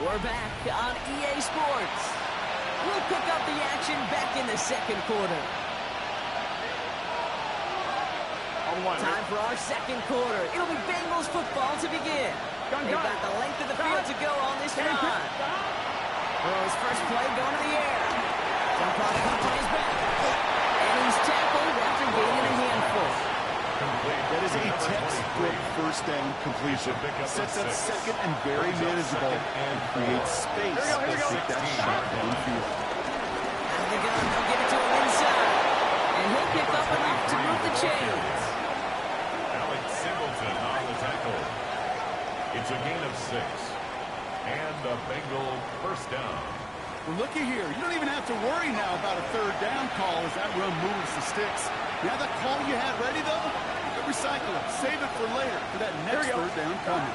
We're back on EA Sports. We'll pick up the action back in the second quarter. Time for our second quarter. It'll be Bengals football to begin. They've got the length of the field to go on this drive. Burrow's first play going to the air. Jump on the plays back. And he's tackled after gaining a handful. That is a textbook first down completion. Sets up second and very manageable and creates space to take that shot downfield. Out of the gun, they'll give it to him inside. And he'll pick up enough to move the chains. Alex Singleton on the tackle. It's a gain of 6. And a Bengal first down. Well, looky here. You don't even have to worry now about a third down call as that run moves the sticks. Now that call you had ready, though, you can recycle it. Save it for later for that next third down coming.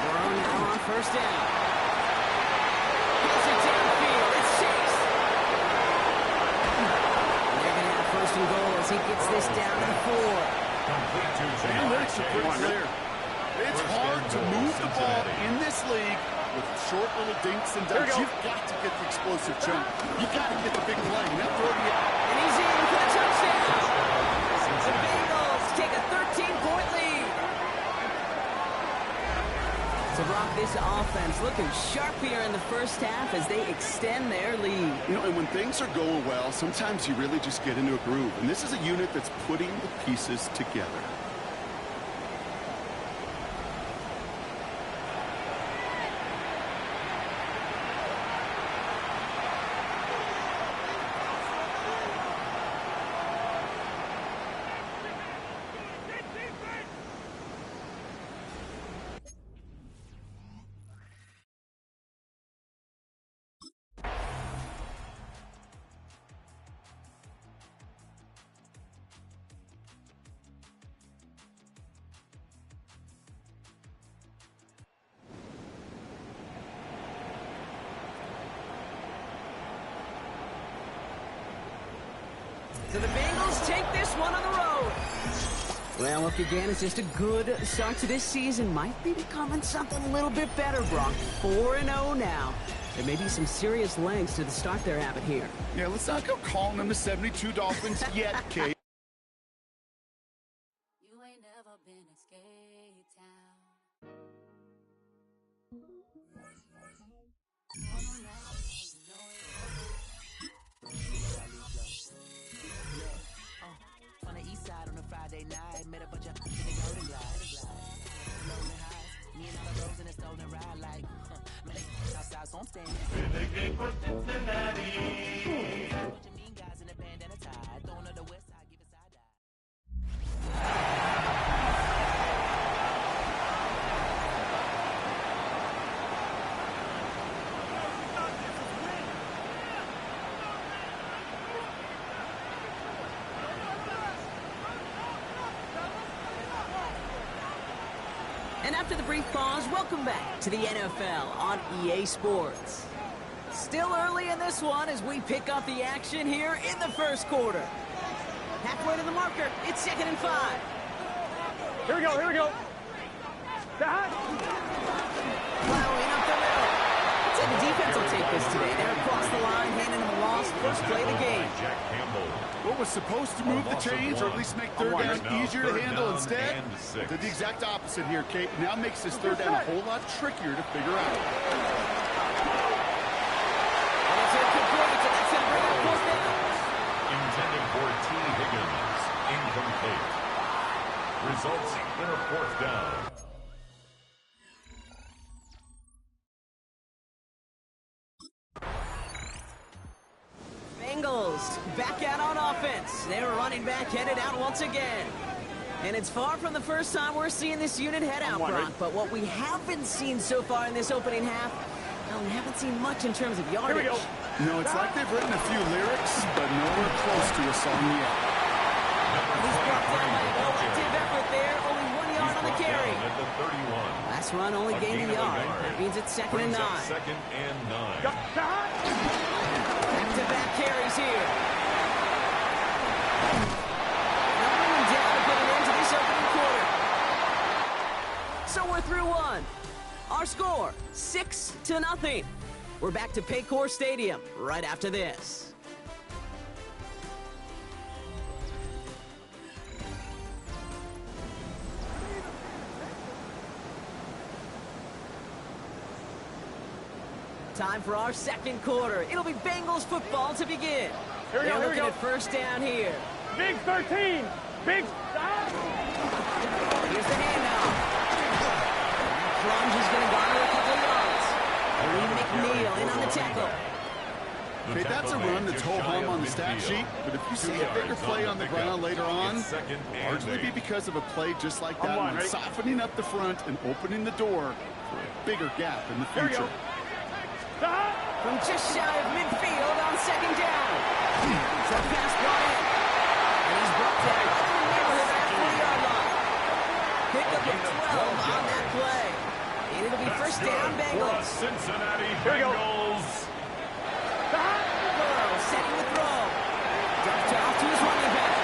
Burrow now on first down. Hits it downfield. It's Chase. They're going to have first and goal as he gets this down to the 4. Complete to Analytics are pretty clear. It's hard to move the ball in this league with short little dinks and dunks. You've got to get the explosive jump. You've got to get the big play. Now throw the and he's in for the touchdown. The Bengals take a 13-point lead. So, Brock, this offense looking sharp here in the first half as they extend their lead. You know, and when things are going well, sometimes you really just get into a groove. And this is a unit that's putting the pieces together. So the Bengals take this one on the road. Well, look again, it's just a good start to this season. Might be becoming something a little bit better, Brock. 4-0 now. There may be some serious legs to the start they're having here. Yeah, let's not go calling them the 72 Dolphins yet, Kate. You ain't never been a skate town. On the east side on a Friday night, met a bunch of in the golden glide. Rolling highs, me and the fellows in a stolen ride like, man, outside, so I'm standing. Renegade for Cincinnati. Bunch of mean guys in a band and a tie, throwing up the west side, give it side eye. And after the brief pause, welcome back to the NFL on EA Sports. Still early in this one as we pick up the action here in the first quarter. Halfway to the marker, it's 2nd and 5. Here we go. Plowing up the middle. I'd say the defense will take this today. They're across the line, handing them a loss. First play of the game. Jack Campbell. What was supposed to move the chains, or at least make third down easier to handle instead, did the exact opposite here, Kate. Now makes this third down a whole lot trickier to figure out. Intended for T. Higgins. Incomplete. Results in a 4th down. Bengals back out on offense. They're running back headed out once again. And it's far from the first time we're seeing this unit head out, Brock. But what we haven't seen so far in this opening half, well, we haven't seen much in terms of yardage. No, it's like they've written a few lyrics, but nowhere close to a song yet. He's brought down by a collective effort there. Only 1 yard on the carry. At the 31. Last run only gained a yard. That means it's 2nd and 9. 2nd and 9. Back-to-back carries here. Numbering them down to put an end to this opening quarter. So we're through one. Our score, 6-0. We're back to Paycor Stadium right after this. Time for our second quarter. It'll be Bengals football to begin. Here we They're go, here we looking go. at first down here. Big 13. Big. Here's the handoff. Plunge is going to garner a couple of yards. Lee McNeil in on the tackle. Okay, that's a run that's ho-hum on the stat sheet, but if you see a bigger play on the ground later on, largely be because of a play just like that one, softening up the front and opening the door for a bigger gap in the future. From just shy of midfield on second down. So pass brought in. And he's brought down right in the neighborhood at the 40-yard line. Pick up at 12 on that play. And it'll be first down, Bengals. Cincinnati Bengals. Burrow setting the throw. Dumps it off to his running back.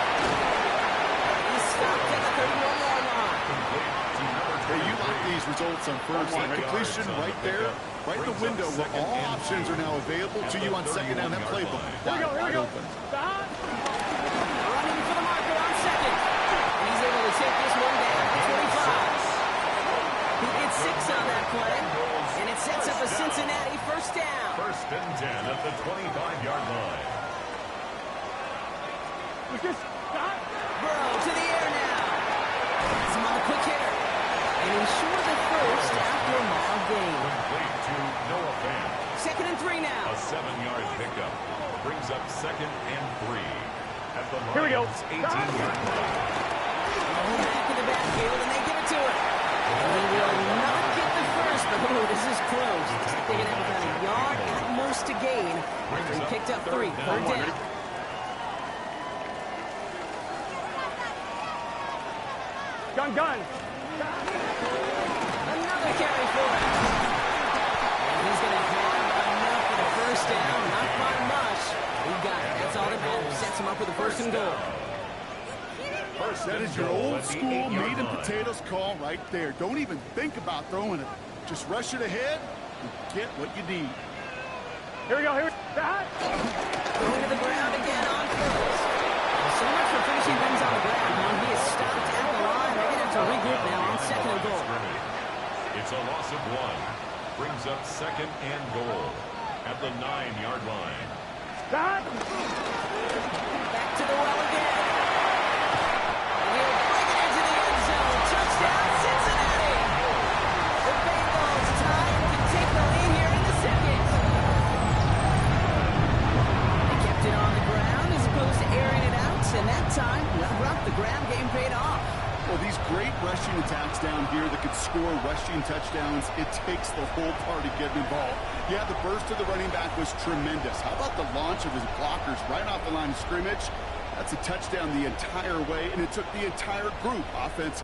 He's stopped at the 31-yard line. Hey, you like these results on first. That completion right there, right in the window where all options are now available to you on second down. That playbook wide open. Running for the marker on second. And he's able to take this one down at the 25. He gets 6 on that play. And it sets up a Cincinnati first down. First and 10 at the 25-yard line. Burrow to the air now. Has him on the quick hitter. And ensures a first after a mild gain. Complete to Noah Fant. Second and 3 now. A 7-yard pickup brings up second and 3 at the Here we go. Lions' 18-yard line. Back in the backfield, and they give it to him. And he will not get the first, but this is close. Looks like they're going to have about a yard at most to gain after he picked up 3. Third down. Gun. Another carry for him. And he's going to have enough for the first down. Not by much. He got it. That's all that matters. Sets him up with a first and goal. That is your old school meat and potatoes call right there. Don't even think about throwing it. Just rush it ahead and get what you need. Here we go. Going to the ground again on first. So much for finishing things on the ground. When he is stopped at the line, they're going to have to regroup now on second and goal. It's a loss of 1. Brings up second and goal at the 9-yard line. Back to the well again. He'll bring it into the end zone. Touchdown, Cincinnati. The Bengals time to take the lead here in the second. They kept it on the ground as opposed to airing it out, and that time, the ground game paid off. Well, these great rushing attacks down here that could score rushing touchdowns, it takes the whole party getting involved. Yeah, the burst of the running back was tremendous. How about the launch of his blockers right off the line of scrimmage? That's a touchdown the entire way, and it took the entire group offense.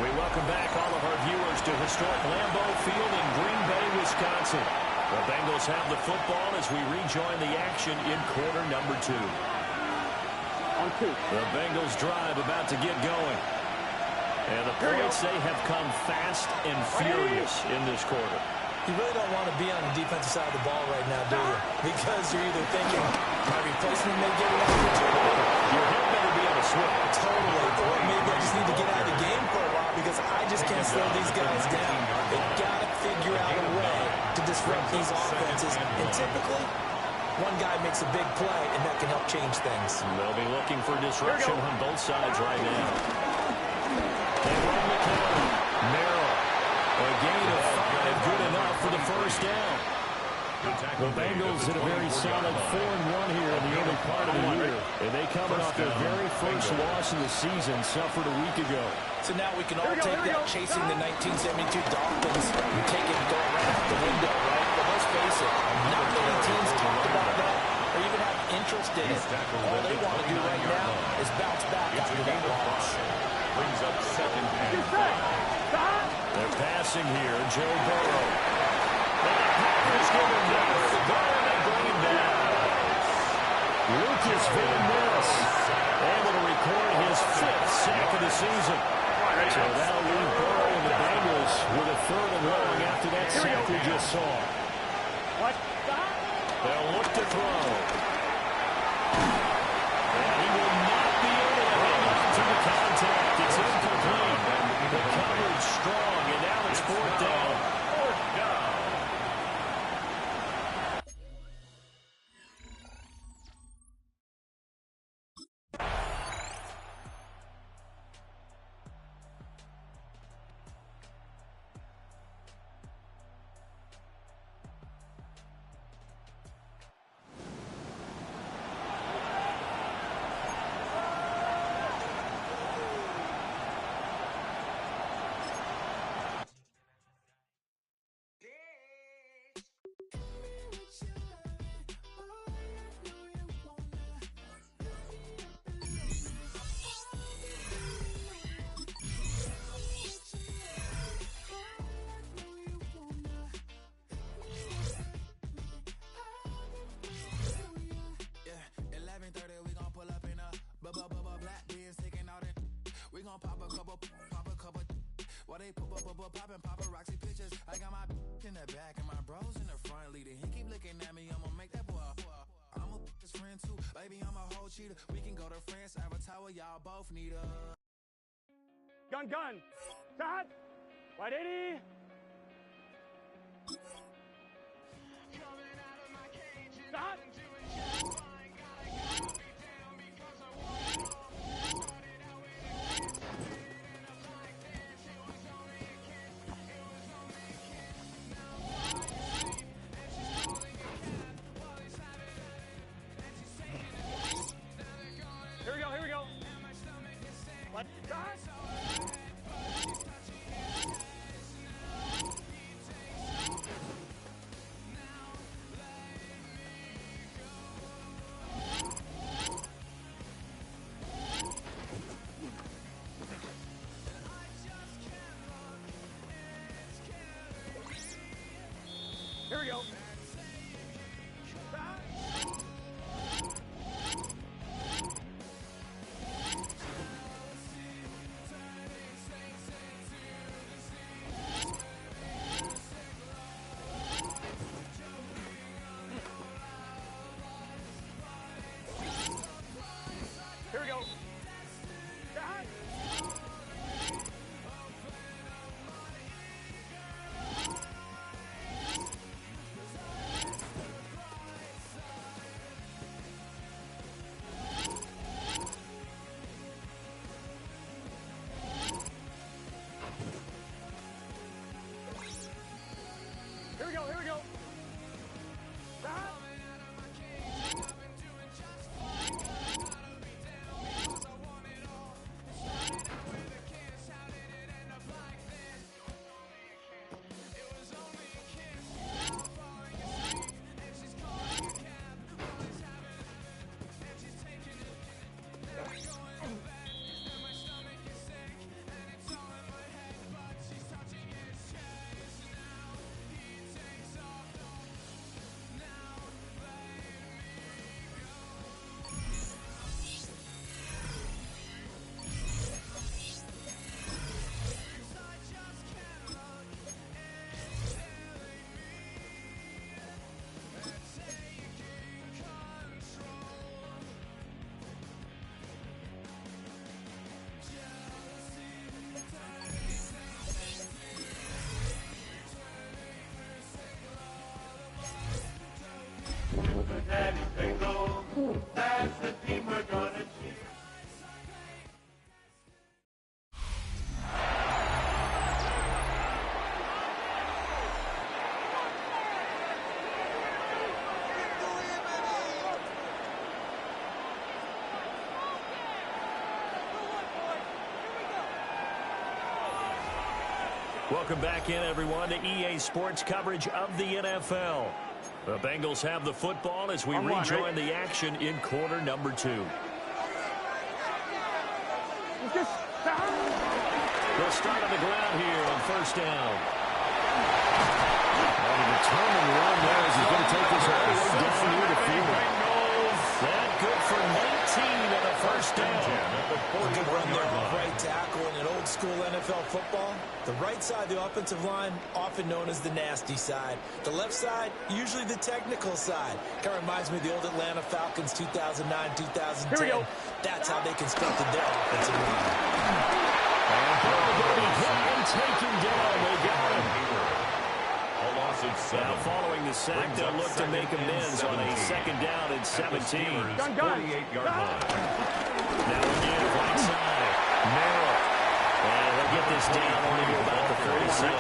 We welcome back all of our viewers to historic Lambeau Field in Green Bay, Wisconsin. The Bengals have the football as we rejoin the action in quarter number 2. On 2. The Bengals drive about to get going. And the points, they have come fast and furious in this quarter. You really don't want to be on the defensive side of the ball right now, do you? Because you're either thinking, my replacement may get an opportunity. Your head better be on a swivel. Totally. Or maybe I just need to get out of the game for a while because I just can't slow these guys down. They've got to figure out a way to disrupt these offenses. And typically, one guy makes a big play, and that can help change things. They'll be looking for disruption on both sides right now. They run the counter. Merrill. A gain of 5, good enough for the first down. The Bengals had a very solid 4-1 here in the early part of the year. And they coming off their very first loss in the season, suffered a week ago. So now we can all take that chasing the 1972 Dolphins and take it and go right out the window, right? But let's face it, not many teams talk about that or even have interest in it. All they want to do right now is bounce back after that loss. Brings up 2nd and 5. They're passing here, Joe Burrow. And the Packers give him nowhere to go, and they bring him down. Lucas Van Ness able to record his 5th sack of the season. So that'll leave Burrow and the Bengals with a 3rd and long after that sack we just saw. They'll look to throw. And he will not be able to hang on to the contact. It's incomplete. The coverage strong, and now it's 4th down. 4th down. While they poppin' paparazzi pictures, I got my in the back and my bros in the front leading. He keep looking at me, I'ma make that boy. I'm a his friend too, baby. I'm a whole cheater. We can go to France, Avatar, y'all both need a Gun. Shot. Wide 80. Shot. Here we go. What? Shot. That's the team we're gonna cheer. Welcome back in, everyone, to EA Sports coverage of the NFL. The Bengals have the football as we rejoin the action in quarter number 2. They'll start on the ground here on first down. And a determined run there as he's going to take this all the way down near the field. That good for 19 and a first down. A good run there with right tackle in an old school NFL football. The right side of the offensive line, often known as the nasty side. The left side, usually the technical side. Kind of reminds me of the old Atlanta Falcons 2009-2010. That's how they constructed their offensive line. And Burrow going to be hit and taken down. They got him. A loss of 7. Now following the sack, they'll look to make amends on a second down at 17. 48-yard line. Now again, right side. Merrill. And they'll get this down only to about the 46.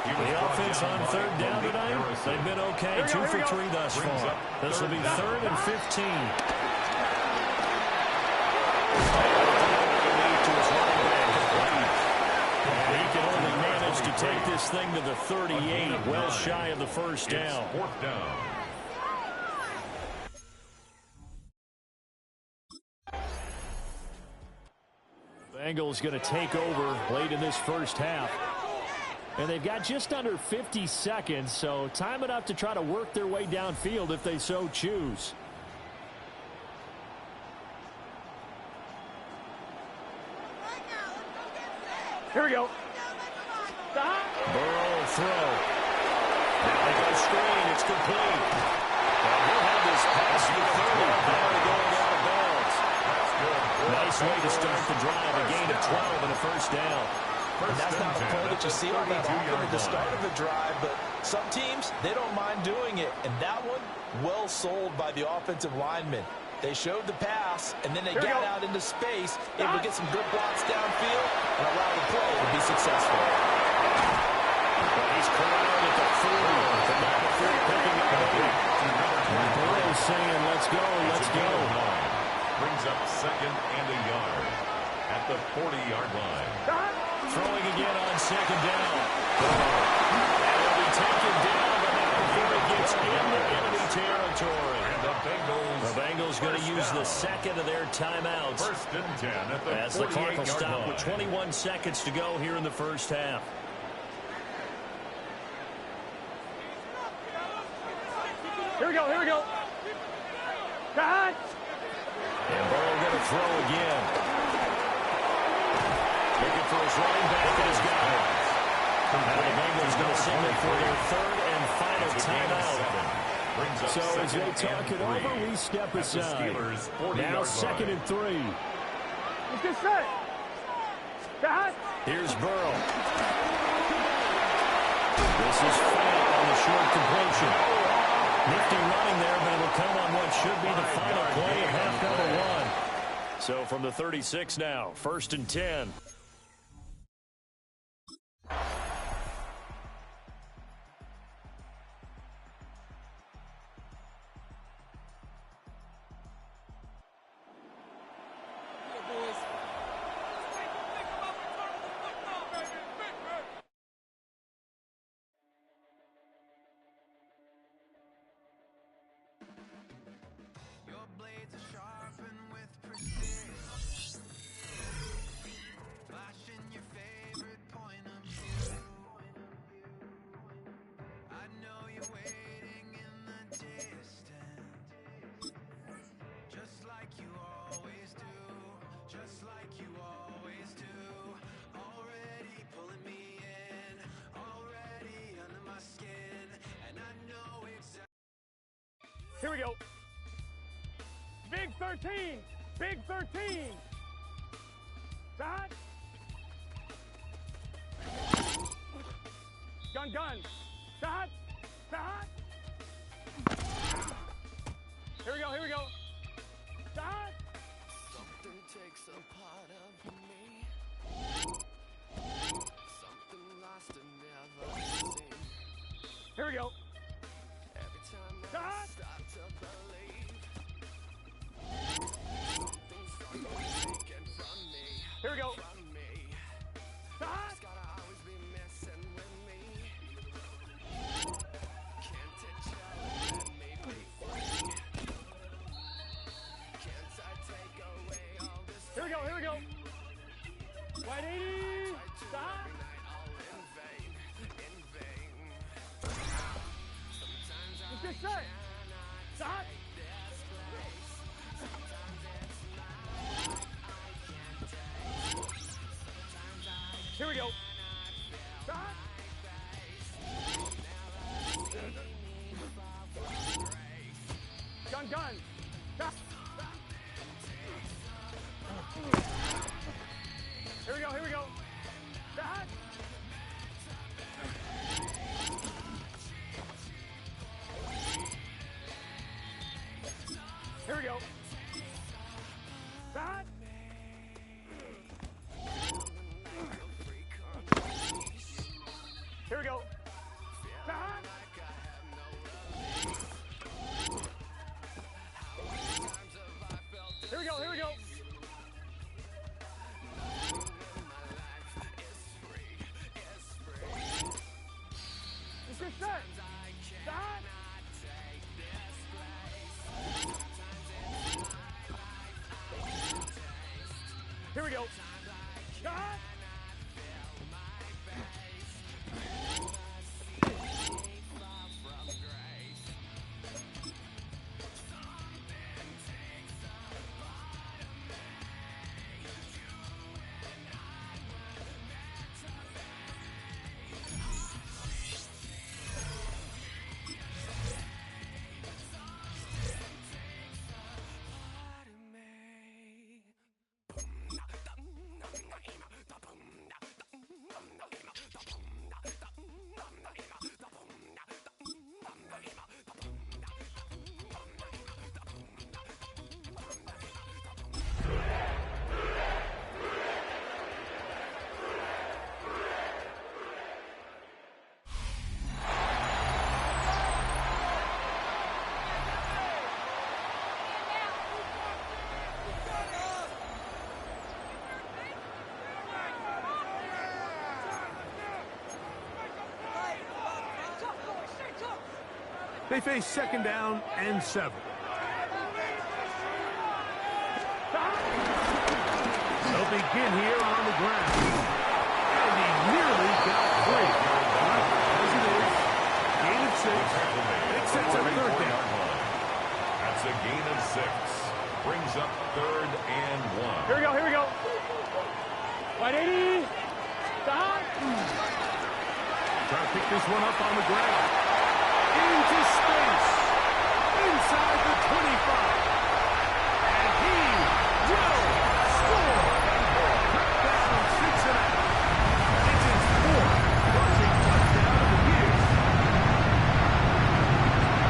The offense on third down tonight, they've been okay. 2 for 3 thus far. This will be 3rd and 15. He can only manage to take this thing to the 38, well shy of the first down. It's 4th down. Bengals going to take over late in this first half. And they've got just under 50 seconds, so time enough to try to work their way downfield if they so choose. Here we go. Burrow will throw. Now they go screen. It's complete. And he'll have this pass to the 30. Now they're going out of bounds. Nice way to start the drive. A gain of 12 and a first down. And that's not a play that you see on that often at the start of a drive, but some teams, they don't mind doing it. And that one, well sold by the offensive lineman. They showed the pass, and then they got out into space, able to get some good blocks downfield, and allow the play to be successful. Well, he's corralled at the 40. From that before picking up the ball. Burrow saying, let's go, let's go. Brings up 2nd and a yard at the 40-yard line. Throwing again on 2nd down. And he'll be taken down, but not before it gets into enemy territory. And the Bengals going to use the second of their timeouts. 1st and 10 at the 48-yard line. As the clock will stop with 21 seconds to go here in the first half. Here we go, here we go. Cut. And Burrow going to throw again. Looking for his running back, and he's got it. Now the Bengals going to signal for their 3rd and final timeout. So as they talk it over, we step aside. Now 2nd and 3. Let's get set. Cut. Here's Burrow. This is Fant on the short completion. Nifty running there, but it'll come on what should be the final play of half number 1. So from the 36 now, 1st and 10. Here we go. Big 13. Big 13. Shot. Gun, gun. Shot. Shot. Here we go, here we go. Here we go. Here we go. Wide 80. Stop. Let's get set. Stop. Here we go. Stop. Gun. Stop. Here we go. Stop. Here we go. Stop. Here we go. Stop. Here we go. Let's get set. Stop. Here we go. Stop. They face second down and 7. They'll begin here on the ground. And he nearly got free. As it is, gain of 6. It sets up third down. That's a gain of 6. Brings up 3rd and 1. Here we go. Wide 80. Stop. Trying to pick this one up on the ground. Into space. Inside the 25. And he will score. Touchdown Cincinnati. It's his 4th rushing touchdown of the year.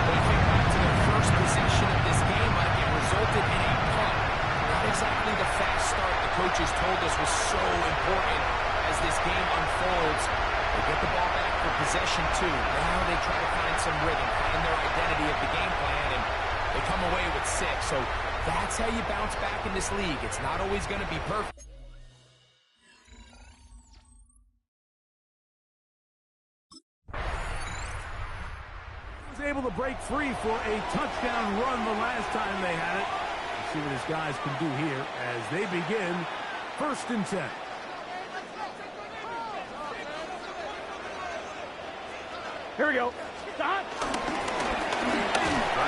They think back to their first possession of this game, but it resulted in a punt. Not exactly the fast start the coaches told us was so important as this game unfolds. They get the ball back for possession 2. Now they try to find some rhythm, find their identity of the game plan, and they come away with 6. So that's how you bounce back in this league. It's not always going to be perfect. Was able to break free for a touchdown run the last time they had it. Let's see what his guys can do here as they begin 1st and 10. Here we go. Stop. Trying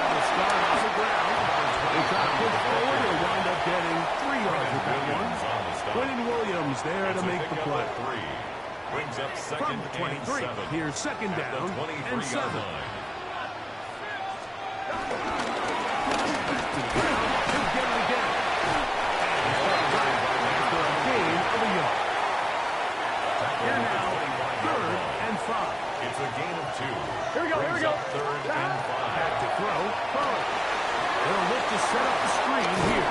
to start off the ground. They try to push forward. They'll wind up getting 3 yards with that one. Quentin Williams there to make the play. Brings up From the 23. Here's second down and 7. Back to the ground. He'll get it again. After a gain of a yard. Here now, 3rd and 5. It's a gain of 2. Here we go. 3rd and 5. Back to throw. Curry. They'll look to set up the screen here.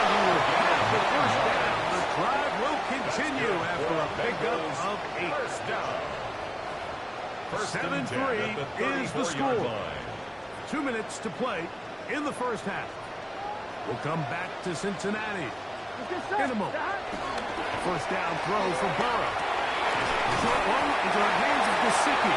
And he will get the first down. The drive will continue after a pickup of 8. First down. 7-3 is the score. 2 minutes to play in the first half. We'll come back to Cincinnati in a moment. First down throw for Burrow. Short one into the hands of Gesicki.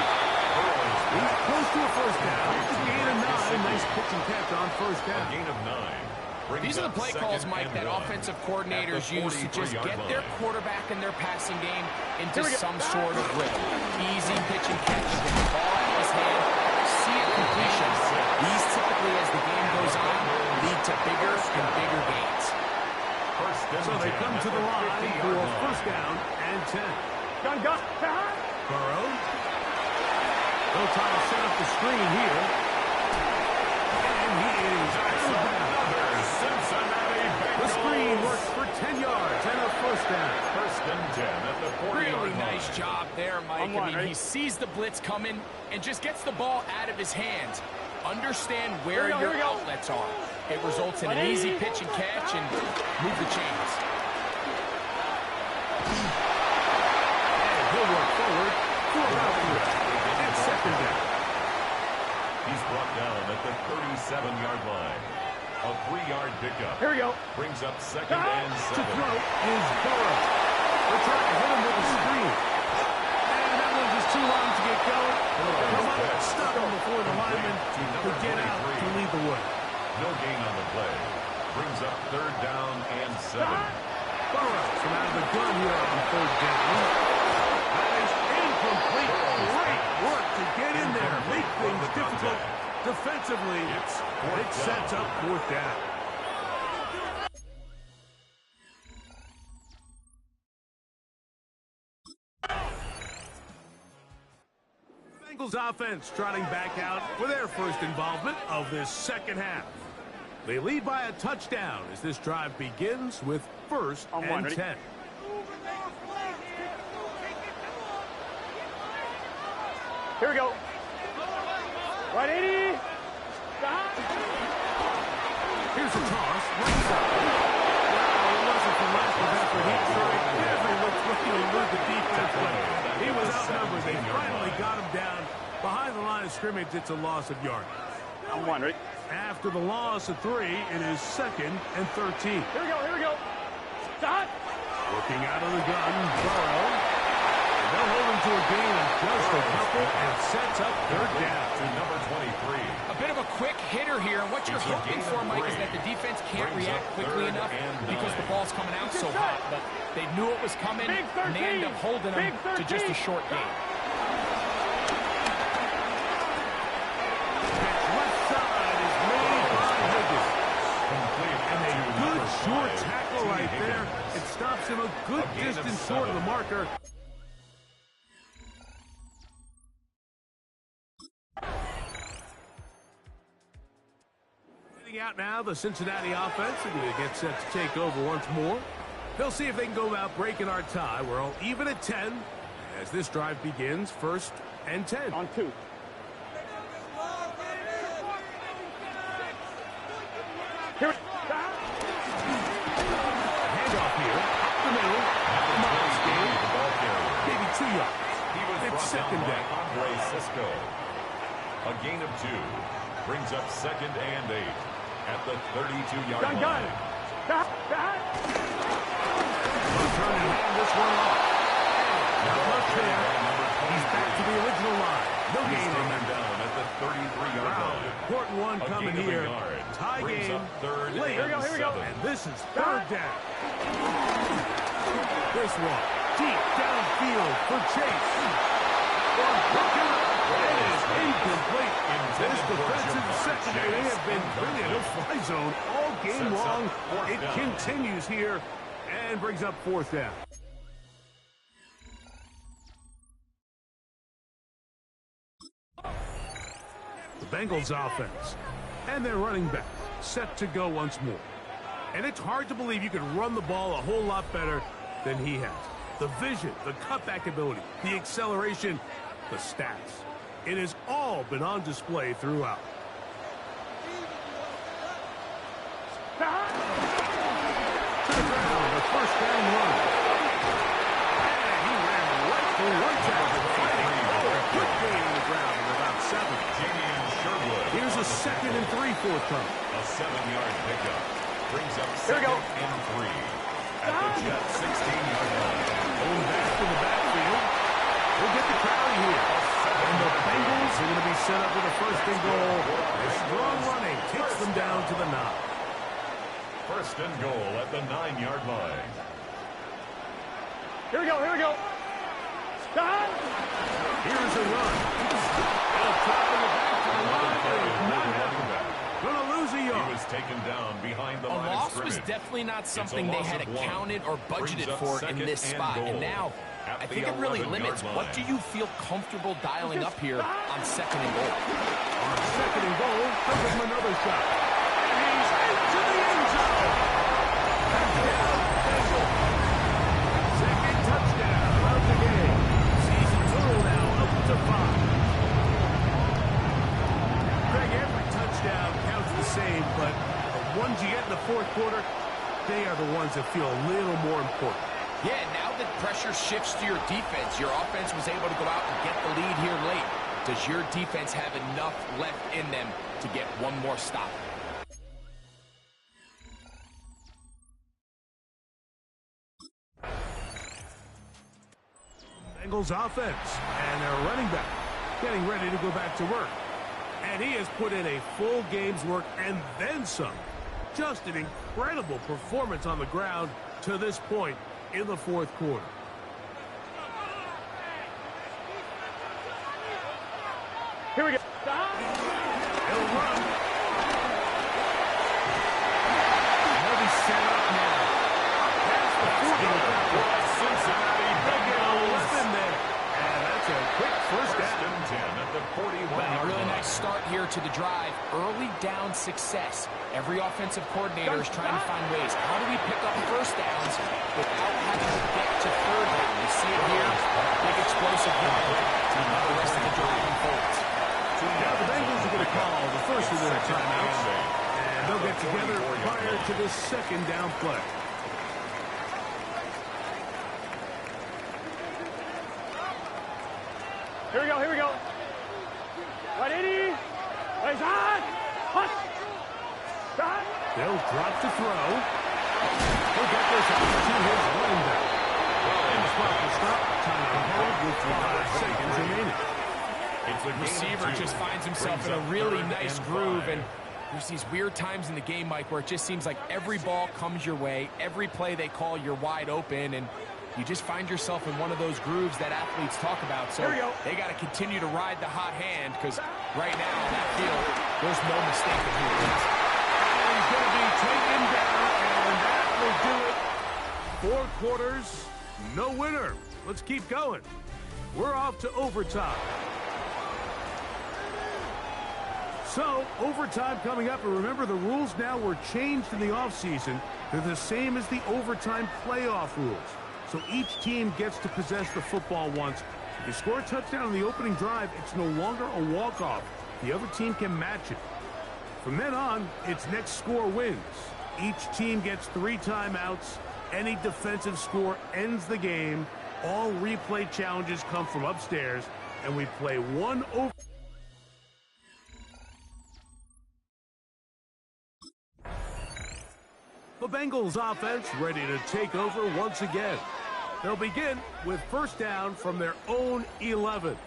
He's close to a first down. It's a gain of 9. Nice pitch and catch on first down. A gain of 9. These are the play calls, Mike, that offensive coordinators use to just get their quarterback and their passing game into some sort of rhythm. Easy pitch and catch. Get the ball out of his hand. See a completion. These typically, as the game goes on, lead to bigger and bigger gains. So they come to the line for a first down and 10. Burrow. They'll try to set up the screen here. And he is out of bounds. The screen works for 10 yards and a first down. First and 10 at the 40-yard line. Really nice job there, Mike. I mean, he sees the blitz coming and just gets the ball out of his hands. Understand where your outlets are. It results in an easy pitch and catch and move the chains. And he'll work forward for about 3. It's second down. He's brought down at the 37-yard line. A 3-yard pickup. Here we go. Brings up second and 7. To throw is Burrow. They're trying to hit him with a screen. And that one just too long to get going. Stuck him before the lineman could get out to lead the way. No gain on the play. Brings up third down and 7. Burrow from out of the gun here on third down. That is incomplete. Great work to get in there. Make things difficult defensively. It sets up fourth down. Bengals offense trotting back out for their first involvement of this second half. They lead by a touchdown as this drive begins with first and 10. Here we go. 180. Here's a toss. Runs up. Well, it wasn't for lack of effort. He definitely looked looking to elude the defense, but he was outnumbered. They finally got him down behind the line of scrimmage. It's a loss of yardage. I'm one, ready? After the loss of 3, it is second and 13. Here we go, here we go. Stop. Looking out of the gun, Burrow. And they'll hold him to a gain of just a couple and sets up third down. To number 23. A bit of a quick hitter here, and what you're hoping for, Mike, is that the defense can't react quickly enough because the ball's coming out so hot. But they knew it was coming, and they end up holding them to just a short gain. Short tackle right there. It stops him a good distance short of the marker. Getting out now, the Cincinnati offense are going to get set to take over once more. They'll see if they can go about breaking our tie. We're all even at 10 as this drive begins, first and 10. On 2. Here. Handoff here, up the middle. Miles game. Maybe 2 yards. It's second down. Cisco. A gain of 2. Brings up second and 8 at the 32-yard line. Gun. Turn and hand this one off. Not much there. He's back to the original line. No gain on him. Down at the 33-yard line. Important one coming here. Tie game. Late. Here we go. And this is third down. This one deep downfield for Chase. It is incomplete. This defensive secondary have been bringing a fly zone all game long. It continues here and brings up fourth down. The Bengals offense and their running back set to go once more. And it's hard to believe you could run the ball a whole lot better than he has. The vision, the cutback ability, the acceleration, the stats. It has all been on display throughout. To the ground, the first down run. And he ran right through one tackle. Fighting. Oh, a quick gain on the ground of about 7. Sherwood. Here's a 2nd and 3 forthcoming. A 7-yard pickup brings up 2nd and 3 at the Jet 16-yard line. Going back to the backfield. We'll get the carry here. And the Bengals are going to be set up with a 1st and goal. A strong running takes them down to the 9. 1st and goal at the 9-yard line. Here we go, here we go. Here's a run. They'll drop in the back to the line. Going to lose a yard. He was taken down behind the line A of loss scrimmage. was definitely not something they had of 1. accounted or budgeted Brings up for in 2nd this spot. And now, at I the think it really 11-yard limits line. what do you feel comfortable dialing up here on 2nd and goal. On 2nd and goal, they'll give him another shot. And he's into the end zone. Touchdown, Bengals. 2nd touchdown of the game. Season total now up to 5. Greg, every touchdown counts the same, but the ones you get in the 4th quarter, they are the ones that feel a little more important. Yeah, now that pressure shifts to your defense, your offense was able to go out and get the lead here late. Does your defense have enough left in them to get one more stop? Bengals offense and their running back getting ready to go back to work. And he has put in a full game's work and then some. Just an incredible performance on the ground to this point in the 4th quarter. Here we go. He'll run. He'll be set up now. Past the 40. Cincinnati Bengals. There. And that's a quick 1st down. 10 at the 41-yard A really line. nice start here to the drive. Early down success. Every offensive coordinator is trying to find ways. How do we pick up 1st downs without having to get to 3rd down? We see it here. Big explosive run. The rest of the drive unfolds. Now the Bengals are going to call the first of their timeouts. And they'll get together prior to this 2nd down play. Here we go, here we go. 180. Nice on. Hut. Shot. They'll drop to throw. He'll get this out to his running back. And the spot to stop. Time ahead with 5 seconds remaining. The receiver just finds himself in a really nice groove, and there's these weird times in the game, Mike, where it just seems like every ball comes your way, every play they call, you're wide open, and you just find yourself in one of those grooves that athletes talk about. So they got to continue to ride the hot hand, because right now on that field, there's no mistake of who it is. And he's going to be taken down, and that will do it. 4 quarters, no winner. Let's keep going. We're off to overtime. So, overtime coming up, and remember the rules now were changed in the offseason. They're the same as the overtime playoff rules. So each team gets to possess the football once. If you score a touchdown on the opening drive, it's no longer a walk-off. The other team can match it. From then on, it's next score wins. Each team gets 3 timeouts. Any defensive score ends the game. All replay challenges come from upstairs, and we play 1 over. The Bengals offense ready to take over once again. They'll begin with 1st down from their own 11.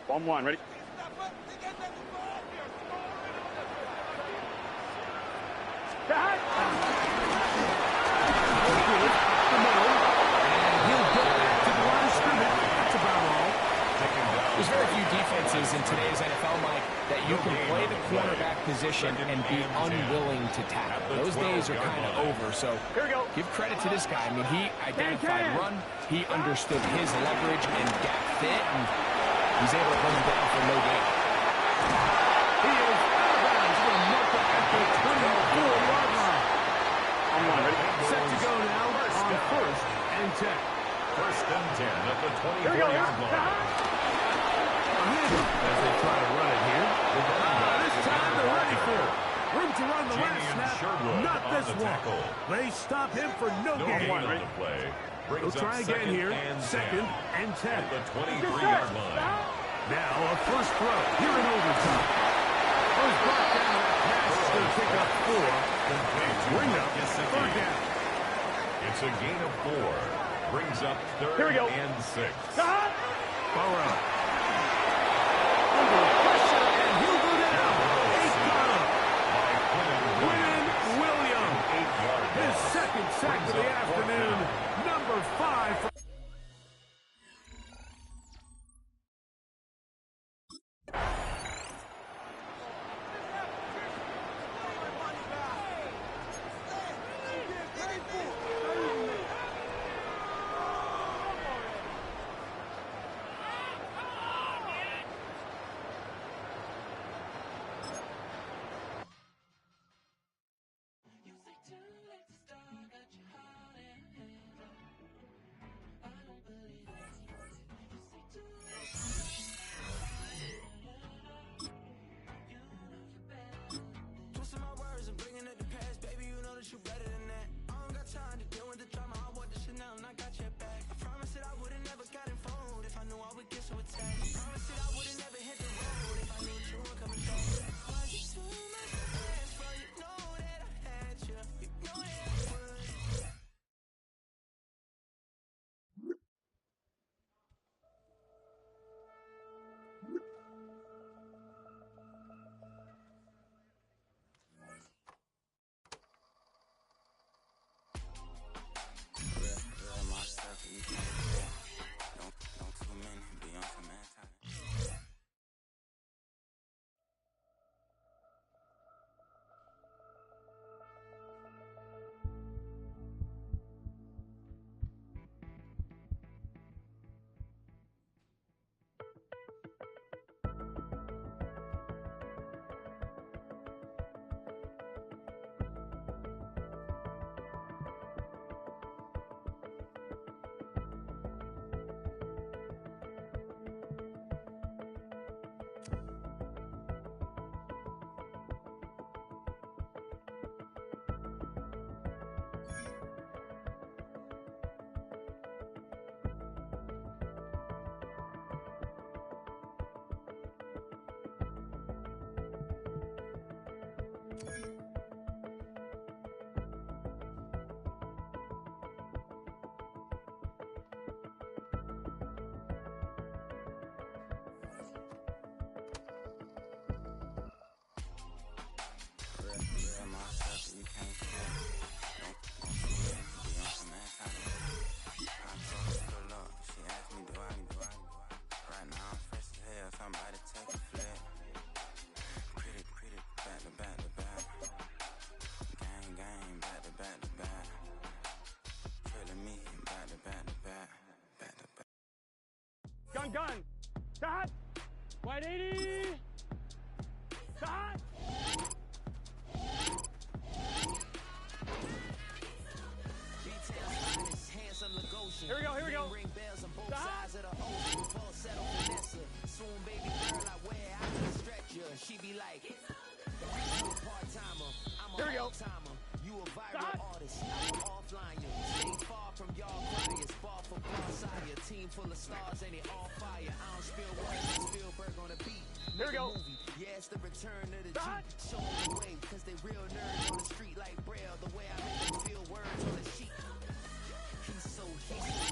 1-1, ready? There's very few defenses in today's NFL, Mike, that you can play the cornerback position and be unwilling to tackle. Those days are kind of over, so give credit to this guy. I mean, he identified run, he understood his leverage and gap fit, and he's able to bring him down for no gain. He is out of bounds for a mark at the 24-yard line. Set to go now on 1st and 10. 1st and 10 at the 24-yard line. As they try to run it here. This time they're ready for it. Room to run the last snap. Not this one. They stop him for no gain. Play. They'll try again here. 2nd and 10. At the 23-yard line. Now a first throw here in overtime. Goes brought down that pass. It's going to pick up 4. Bring up 3rd down. It's a gain of 4. Brings up 3rd and 6. Burrow. Under pressure, and he'll go down. 8 got him. Quinn Williams. His 2nd sack of the afternoon. Number 5 for Gun. Stop. 180. Stop. Here we go. Ring bells on both sides of the ocean. Falsetto Vanessa. Soon, baby girl, I wear out the stretcher. She be like, part-timer. I'm a all-timer. You a viral artist. I'm an offliner. Stay far from y'all criers. Ball for ball sire. Team full of stars and it all fire. I don't spill words. Spielberg on the beat. Here we go. Movie. Yeah, it's the return of the G. Show them the way, cause they real nerds on the street like Braille. The way I make them feel words on the sheet. He's so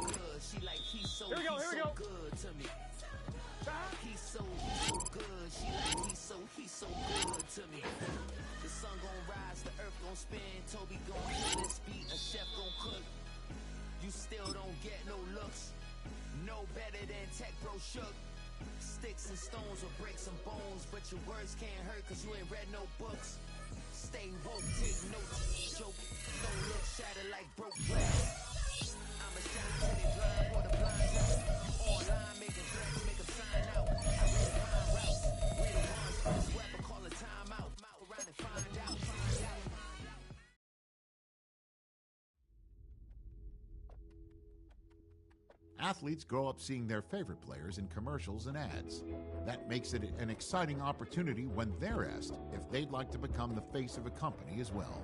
good. She like he's so good to me. He's so good. She like he's so good to me. The sun gon' rise, the earth gon' spin. Toby gon' kill this beat, a chef gon' cook. You still don't get no looks. No better than Tech Bro Shook. Sticks and stones will break some bones, but your words can't hurt cause you ain't read no books. Stay woke, take notes, joke. Don't look shattered like broke glass. I'm a shot to the blind or the blind test. You online making threats, make them sign out. I read blind routes. We the ones for this weapon, call a timeout. Around and find out. Athletes grow up seeing their favorite players in commercials and ads. That makes it an exciting opportunity when they're asked if they'd like to become the face of a company as well.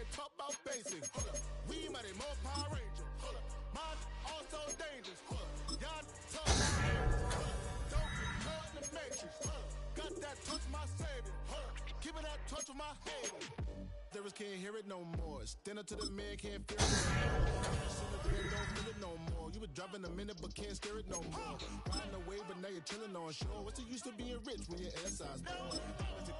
can't talk about basics. We might be more Power Ranger. Mine also dangerous. Y'all talk about haters. Don't get caught in the matrix. Got that touch, my savior. Give me that touch of my haters. Others can't hear it no more. Stand up to the man, can't feel it no more. Don't feel it no more. You were driving a minute, but can't steer it no more. Riding away, but now you're chilling on shore. What's the use of being rich when your air size poor? You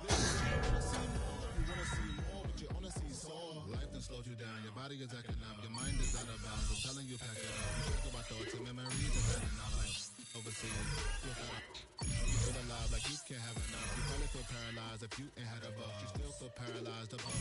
wanna see more, but you only see sore. Life done slowed you down. Your body is acting up. Your mind is out of bounds. So telling you pack it up. You talk about thoughts and memories and adding up like overseas. You feel alive like you can't have enough. You probably feel paralyzed if you ain't had a buff. You still feel paralyzed above.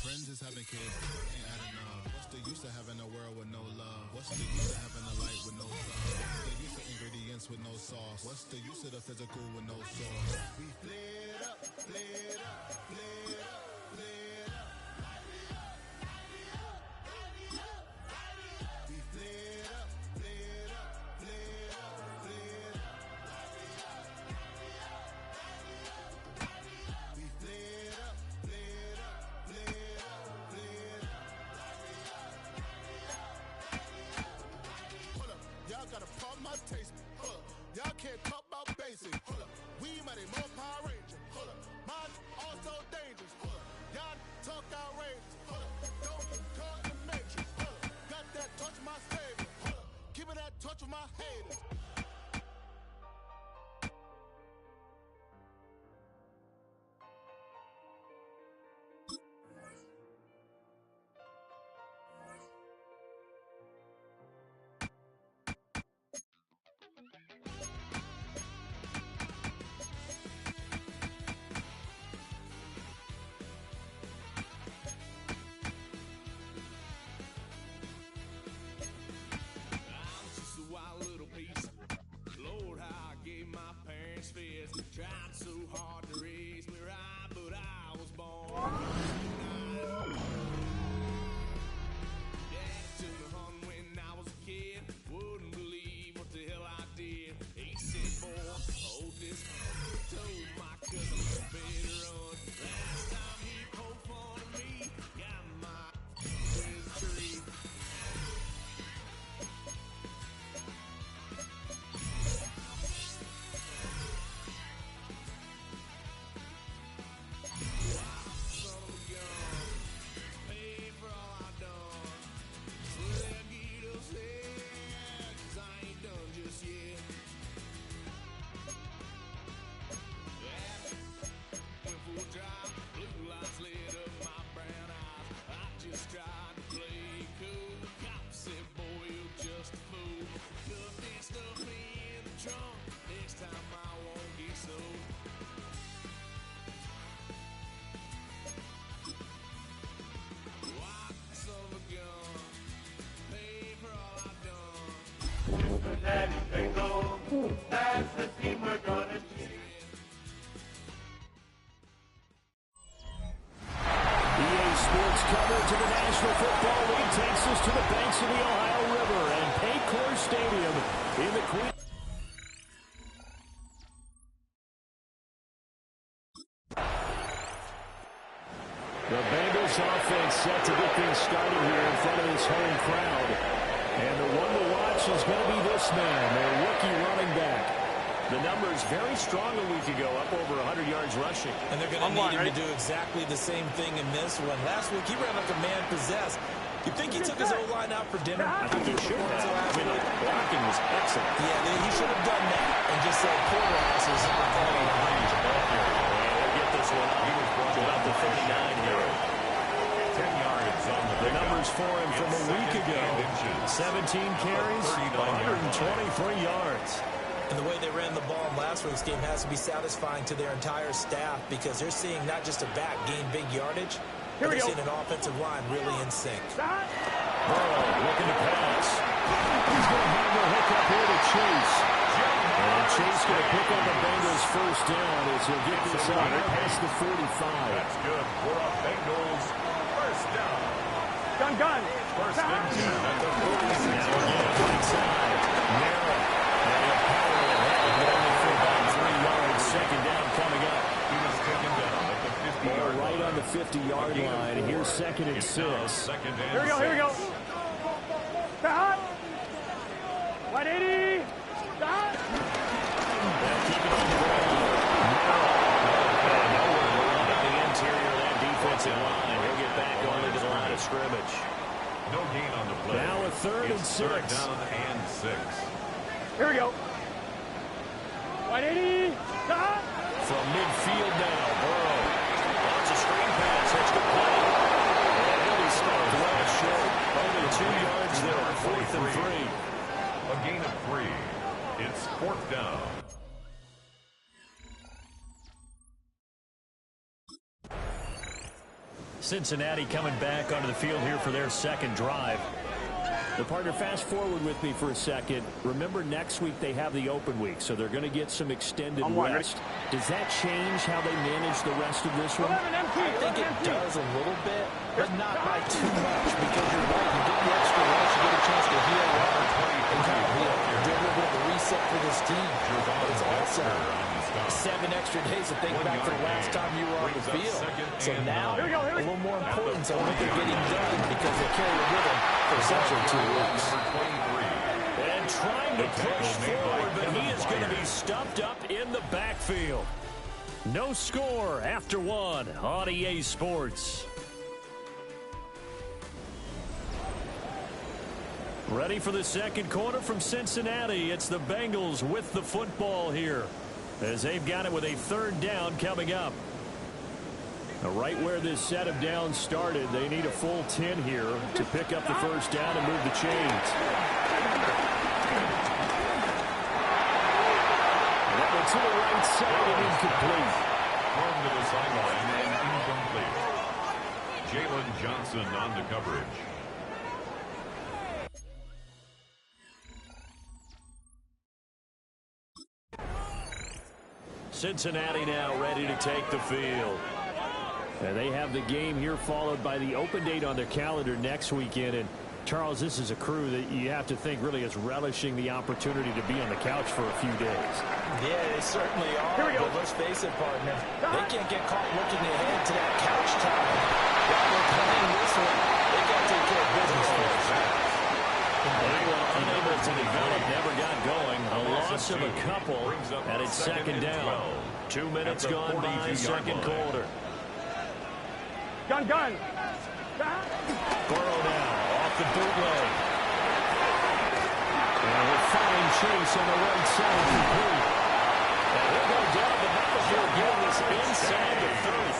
Friends is having kids, ain't adding up. What's the use of having a world with no love? What's the use of having a light with no sun? What's the use of ingredients with no sauce? What's the use of the physical with no source? We flared up, flared up, flared up, flared up. We flared up, flared up, flared up, flared up. We flared up, flared up, flared up, flared up. Hold up, y'all got a problem, my taste. Hold up, y'all can't talk about basic. Hold up, we might be more Power Ranger. Hold up, mine also dangerous. Hold up, y'all talk outrageous. Hold up, don't get caught in the matrix. Hold up, got that touch of my savior. Hold up, give me that touch of my haters. Tried so hard to raise me right, but I was born. Dad took me home when I was a kid. Wouldn't believe what the hell I did. He said, boy, hold this. Told my cousin better run. Last time he poked fun at me, got my with a tree. That's the team we're gonna cheer. EA Sports coverage of the National Football League takes us to the banks of the Ohio River and Paycor Stadium in the Queen. The Bengals offense set to get things started here in front of this home crowd. And the one to watch is going to be this man, their rookie running back. The numbers very strong a week ago, up over 100 yards rushing. And they're going to need him to do exactly the same thing in this one. Last week, he ran up to man possessed. You think he took his O-line out for dinner? I think he should have. I mean, the blocking was excellent. Yeah, he should have done that and just said, poor asses. And they'll get this one up to about the 39 here. 10 yards on the numbers for him from a week ago. 17 carries, 123 yards. And the way they ran the ball in last week's game has to be satisfying to their entire staff because they're seeing not just a back gain big yardage, but they're seeing an offensive line really in sync. Burrow looking to pass. He's going to have the hook up here to Chase. And Chase going to pick up the Bengals first down as he'll get this out past the 45. That's good for a Bengals first down. Gun. First and 10 at the 46. Now again, right side. Narrow. And he'll power it ahead. But only for about 3 yards. Second down coming up. He was taken down at the 50. Ball right on the 50-yard line. And here's 2nd and 6. Here we go, here we go. Stop. 180. Stop. Keep it on the ground. Nowhere on the interior of that defensive line. He'll get back onto the line of scrimmage. No gain on the play. Now a 3rd and 6. 3rd down and 6. Here we go. 180. Stop. From midfield now, Burrow. Launches a screen pass. That's complete. And he'll be stopped well short. Only 2 yards there. 4th and 3. A gain of 3. It's 4th down. Cincinnati coming back onto the field here for their 2nd drive. The partner, fast forward with me for a second. Remember, next week they have the open week, so they're going to get some extended rest. Does that change how they manage the rest of this one? I think it does a little bit, but not by too much, because you're right. You get the extra rest, you get a chance to heal up and kind of do a little bit of a reset for this team. But it's also 7 extra days to think back to the last time you were on the field. So now, a little more importance on what they're getting done, because they carry a rhythm for essentially 2 weeks. And trying to push forward, but he is going to be stuffed up in the backfield. No score after 1 on EA Sports. Ready for the 2nd quarter from Cincinnati. It's the Bengals with the football here, as they've got it with a 3rd down coming up. Now, right where this set of downs started, they need a full 10 here to pick up the 1st down and move the chains. That one to the right side and incomplete. Thrown to the sideline and incomplete. Jalen Johnson on the coverage. Cincinnati now ready to take the field. And they have the game here followed by the open date on their calendar next weekend. And Charles, this is a crew that you have to think really is relishing the opportunity to be on the couch for a few days. Yeah, they certainly are. Here we go. But let's face it, partner. They can't get caught looking ahead to that couch time. While they're playing this one, they got to take care of business first. They were unable to develop, never got going. A loss of a couple, and it's 2nd down. 2 minutes gone by, 2nd quarter. Gun. Burrow now, off the bootleg. And we'll find Chase on the right side complete. And he'll go down the battlefield, giving us inside the 30.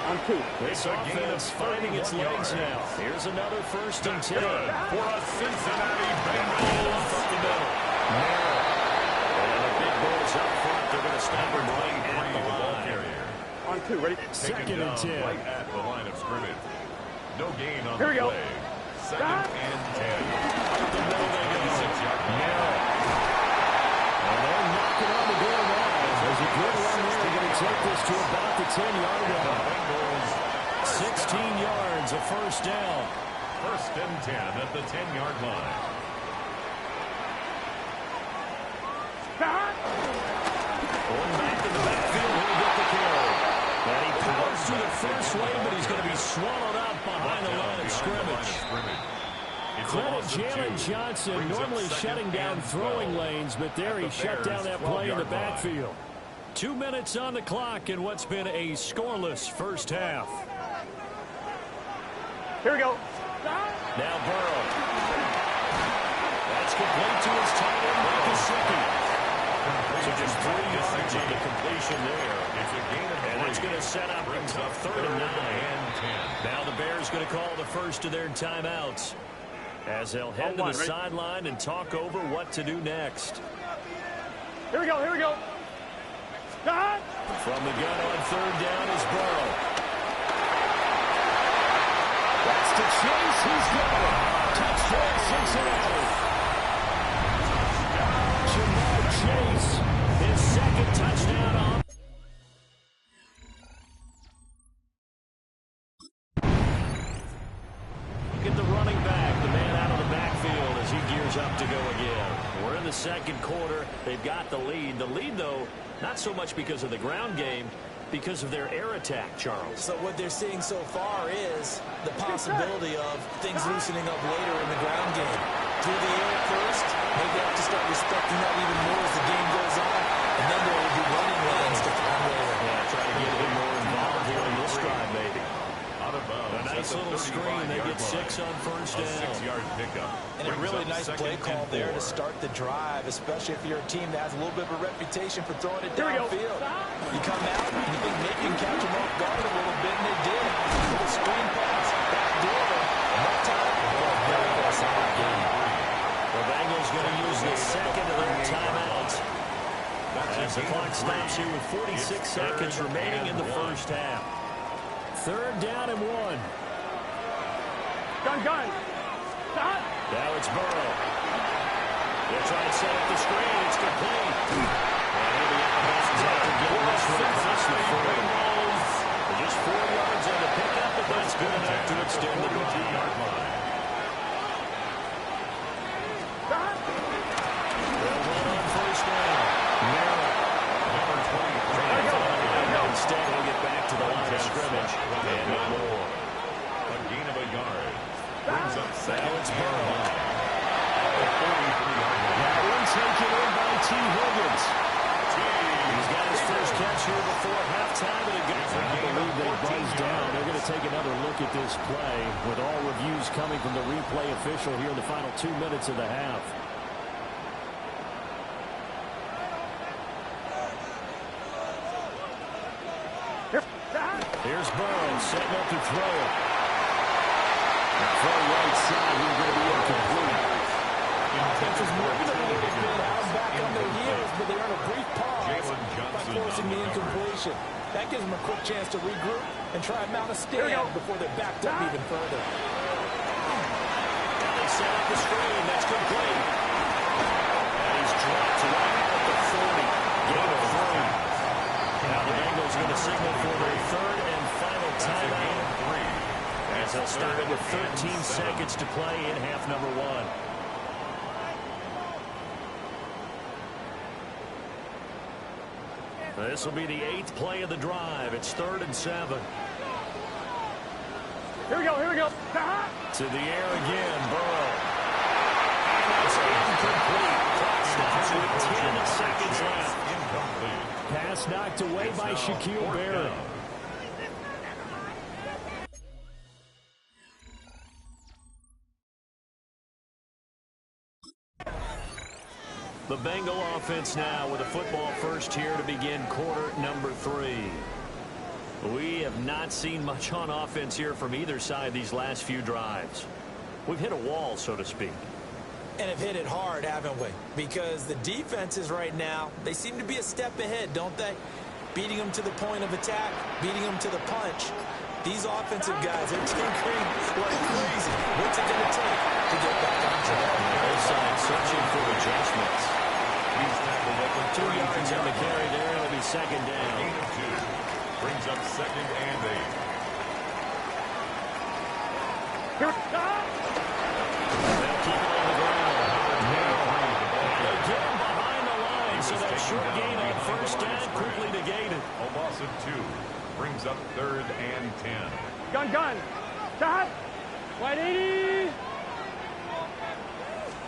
On 2. This offense finding its legs now. Here's another 1st and 10. For a Cincinnati Bengals. Up the middle. Merrill. And the big boys up front. They're going to stop him right at the line. On 2, ready? 2nd and 10. Right at the line of scrimmage. No gain on Here we the go. play. 2nd and 10. Up the middle they go. Merrill. And they're knocking on the door now. There's a good run there. They're going to take this to about the 10-yard line. 16 yards, a 1st down. 1st and 10 at the 10-yard line. Going back to the backfield, he'll get the carry. And he powers through the first wave, but he's going to be swallowed up behind the line of scrimmage. Credit Jalen Johnson, normally shutting down throwing lanes, but there he shut down that play in the backfield. 2 minutes on the clock in what's been a scoreless 1st half. Here we go. Now Burrow. That's complete to his tight end, Mike. So just 3 yards on the completion there. It's a gain of 3. And it's going to set up a 3rd and 9. Now the Bears going to call the first of their timeouts, as they'll head to the sideline and talk over what to do next. Here we go. From the gun on 3rd down is Burrow. That's to Chase. He's got it. Touchdown, Cincinnati. Jamar Chase, his 2nd touchdown on. Get the running back, the man out of the backfield as he gears up to go again. We're in the 2nd quarter. They've got the lead. The lead, though, not so much because of the ground game, because of their air attack, Charles. So what they're seeing so far is the possibility of things loosening up later in the ground game. Through the air first, maybe they have to start respecting that even more as the game goes on, and then there will be running lanes to find later. Yeah, try to get a bit more involved here in this drive, maybe. Out of bounds. A nice little screen. They get 6 on first down. A 6-yard pickup. And a really nice play call there to start the drive, especially if you're a team that has a little bit of a reputation for throwing it downfield. You come out, and you think maybe you can catch them off guard a little bit, and they did. Little screen pass, back door, more time. Very, very solid game. The Bengals going to use the second of their timeouts. As the clock stops here with 46 seconds remaining in the first half. 3rd down and 1. Gun. Stop. Now it's Burrow. They'll try and set up the screen. It's complete. And he'll be out of bounds after getting this one across the 40. Just 4 yards on the pickup, but that's good enough to extend the 2-yard line. They'll run on first down. Merrill. Number 20. Instead, he'll get back to the line of scrimmage. And no more. A gain of a yard. Brings up second. Now it's Burrow. That one taken in by T. Higgins. He's got his first catch here before halftime, and I believe they buzzed down. They're going to take another look at this play with all reviews coming from the replay official here in the final 2 minutes of the half. Here's Burrow setting up to throw it. The throw right side, he's going to be incomplete. Defense is moving a little bit, out back on their heels, but they earn a brief pause by forcing the incompletion. That gives them a quick chance to regroup and try and mount a stand before they're backed up even further. Now they set up the screen. That's complete. And he's dropped right at the 40. Gain of 3. Now the Bengals going to signal for their 3rd and final timeout. As they'll start it with 13 seconds to play in half number 1. This will be the 8th play of the drive. It's 3rd and 7. Here we go. To the air again, Burrow. And that's incomplete. Clock stops with 10 seconds left. Incomplete. Pass knocked away by Shaquille Barrett. The Bengal offense now with a football first here to begin quarter number 3. We have not seen much on offense here from either side these last few drives. We've hit a wall, so to speak. And have hit it hard, haven't we? Because the defenses right now, they seem to be a step ahead, don't they? Beating them to the point of attack, beating them to the punch. These offensive guys are tinkering like crazy. What's it going to take to get back on track? Both sides searching for adjustments. He's tackled up with 2 yards on the carry there. It'll be 2nd down. Gain of 2. Brings up 2nd and 8. They'll keep it on the ground. Again behind the line, so that short gain on first down quickly negated. A loss of 2. Brings up 3rd and 10. Gun. Stop. 180.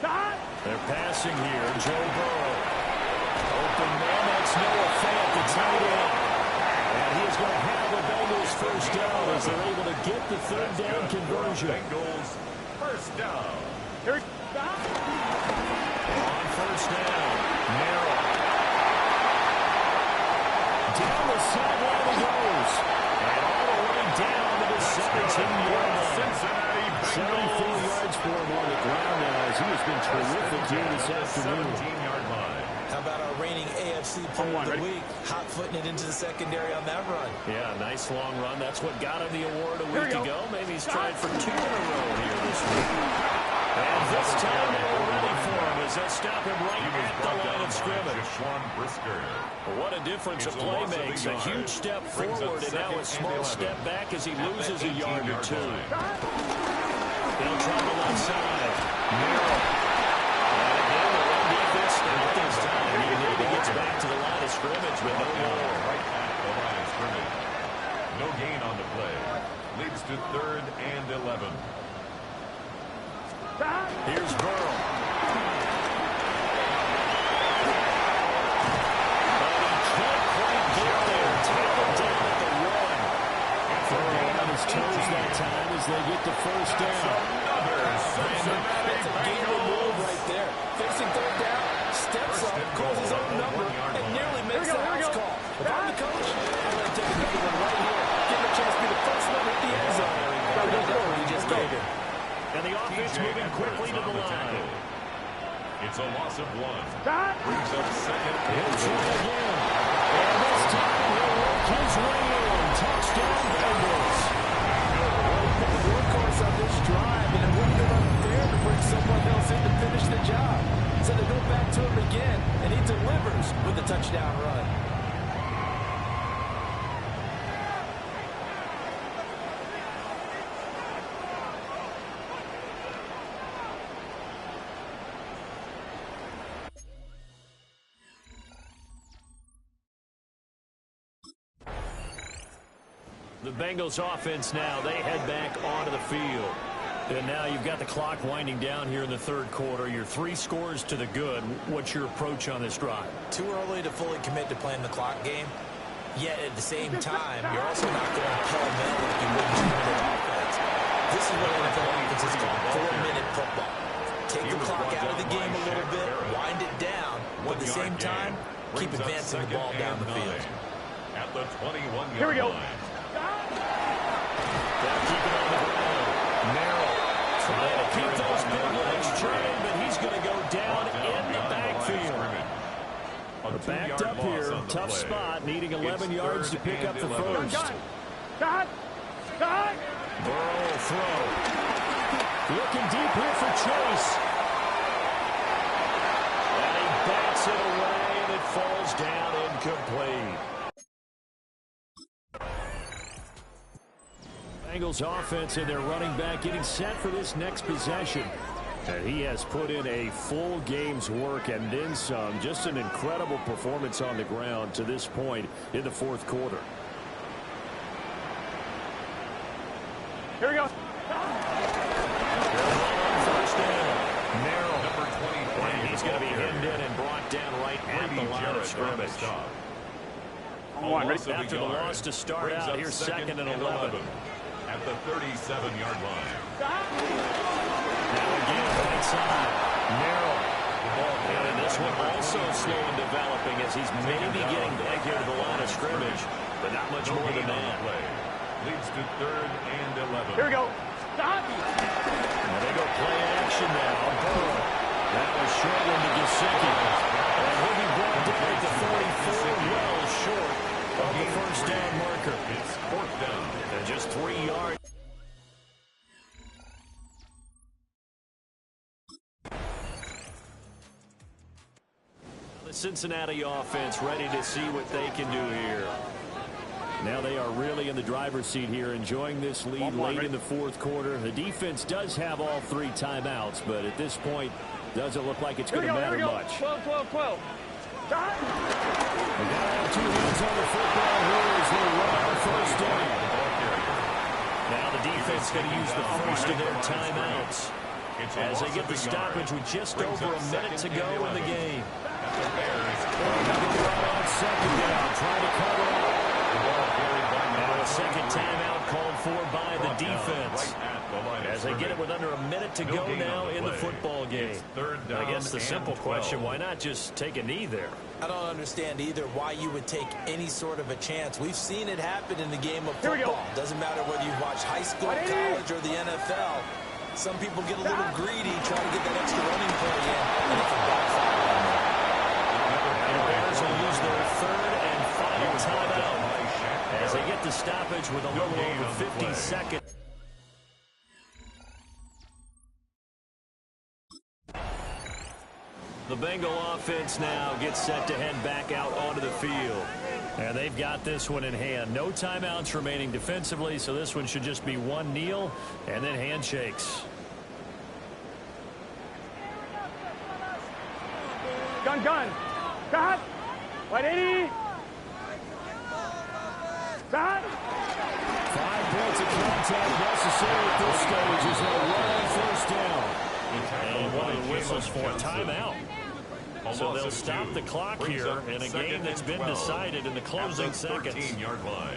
Stop. They're passing here. Joe Burrow. Open man, that's Noah Fant, the tight end. And he is going to have the Bengals first down as they're able to get the 3rd down conversion. Bengals first down. Here, stop. On first down, Merrill. Down the sideline he goes. And all the way down to the 17-yard line. Cincinnati Bengals. 74 yards for him on the ground now as he has been terrific here this afternoon. 17-yard line. How about our reigning AFC Player of the Week? Hot-footing it into the secondary on that run. Yeah, nice long run. That's what got him the award a week ago. Maybe he's trying for 2 in a row here this week. And this time they were ready for him as they'll stop him right at the line of scrimmage. What a difference a play makes. A huge step forward and now a small step back as he loses a yard or 2. They'll try the left side. Merrill. And again, the run defense, not this time. He maybe gets back to the line of scrimmage, but no more. the line of scrimmage. No gain on the play. Leads to 3rd and 11. Here's Burrow. Toes that time as they get the first down. That's a gamble move right there. Facing 3rd down, steps up, calls his own number, and nearly makes the house call. If I'm the coach, I'm going to take another one right here. Give him a chance to be the first one at the end zone. He just gave him. And the offense moving quickly to the line. It's a loss of 1. Brings up 2nd. He'll try again. And this time he'll work his way in. Touchdown Bengals. The workhorse on this drive, and it wouldn't have been unfair to bring someone else in to finish the job. So they go back to him again, and he delivers with a touchdown run. The Bengals offense now, they head back onto the field. And now you've got the clock winding down here in the 3rd quarter. Your 3 scores to the good. What's your approach on this drive? Too early to fully commit to playing the clock game. Yet at the same time, you're also not going pell-mell like you would 2-minute offense. This is what NFL offenses call 4-minute football. Take the clock out of the game a little bit, wind it down, but at the same time, keep advancing the ball down the field. At the 21-yard Here we go. line. They'll keep it on the ground. Merrill trying to keep those big legs trained, but he's going to go down in the backfield. But backed up here, tough spot, needing 11 yards to pick up the first. Burrow will throw. Looking deep here for Chase. And he bats it away, and it falls down incomplete. Bengals offense and their running back getting set for this next possession. And he has put in a full game's work and then some. Just an incredible performance on the ground to this point in the 4th quarter. Here we go. First down. Merrill, number 20. And he's going to be hemmed in and brought down right at the line of scrimmage. After the loss to start out, here's 2nd and 11. At the 37-yard line. Now again, right side. Merrill. And this one also slow in developing as he's maybe getting back here to the line of scrimmage, but not much more than that. Leads to 3rd and 11. Here we go. Now they go play action now. Burrow. That was short into Gesicki. And he'll be brought down at the 44, well short of the first down marker. It's 4th down. And just 3 yards. The Cincinnati offense ready to see what they can do here. Now they are really in the driver's seat here, enjoying this lead late in the 4th quarter. The defense does have all 3 timeouts, but at this point, doesn't look like it's going to matter much. 12. They got to have 2 hands on the football here as they run the first down. Now the defense going to use the first of their timeouts as they get the stoppage with just over a minute to go in the game. On 2nd down, trying to cover up. Now a second timeout called for by the defense as they get it with under a minute to go now in the football game. I guess the simple question, why not just take a knee there? I don't understand either why you would take any sort of a chance. We've seen it happen in the game of football. Doesn't matter whether you watch high school, college, or the NFL. Some people get a little greedy trying to get that extra running play in, and it can backfire on them. The Bears will use their 3rd and final timeout as they get the stoppage with a little over 50 seconds. The Bengal offense now gets set to head back out onto the field. And they've got this one in hand. No timeouts remaining defensively, so this one should just be one kneel and then handshakes. Gun. Cut. Right 80. Cut. 5 points of contact necessary at this stage as they run first down. And one of the whistles for a timeout. So they'll stop the clock here in a game that's been decided in the closing seconds. 13-yard line.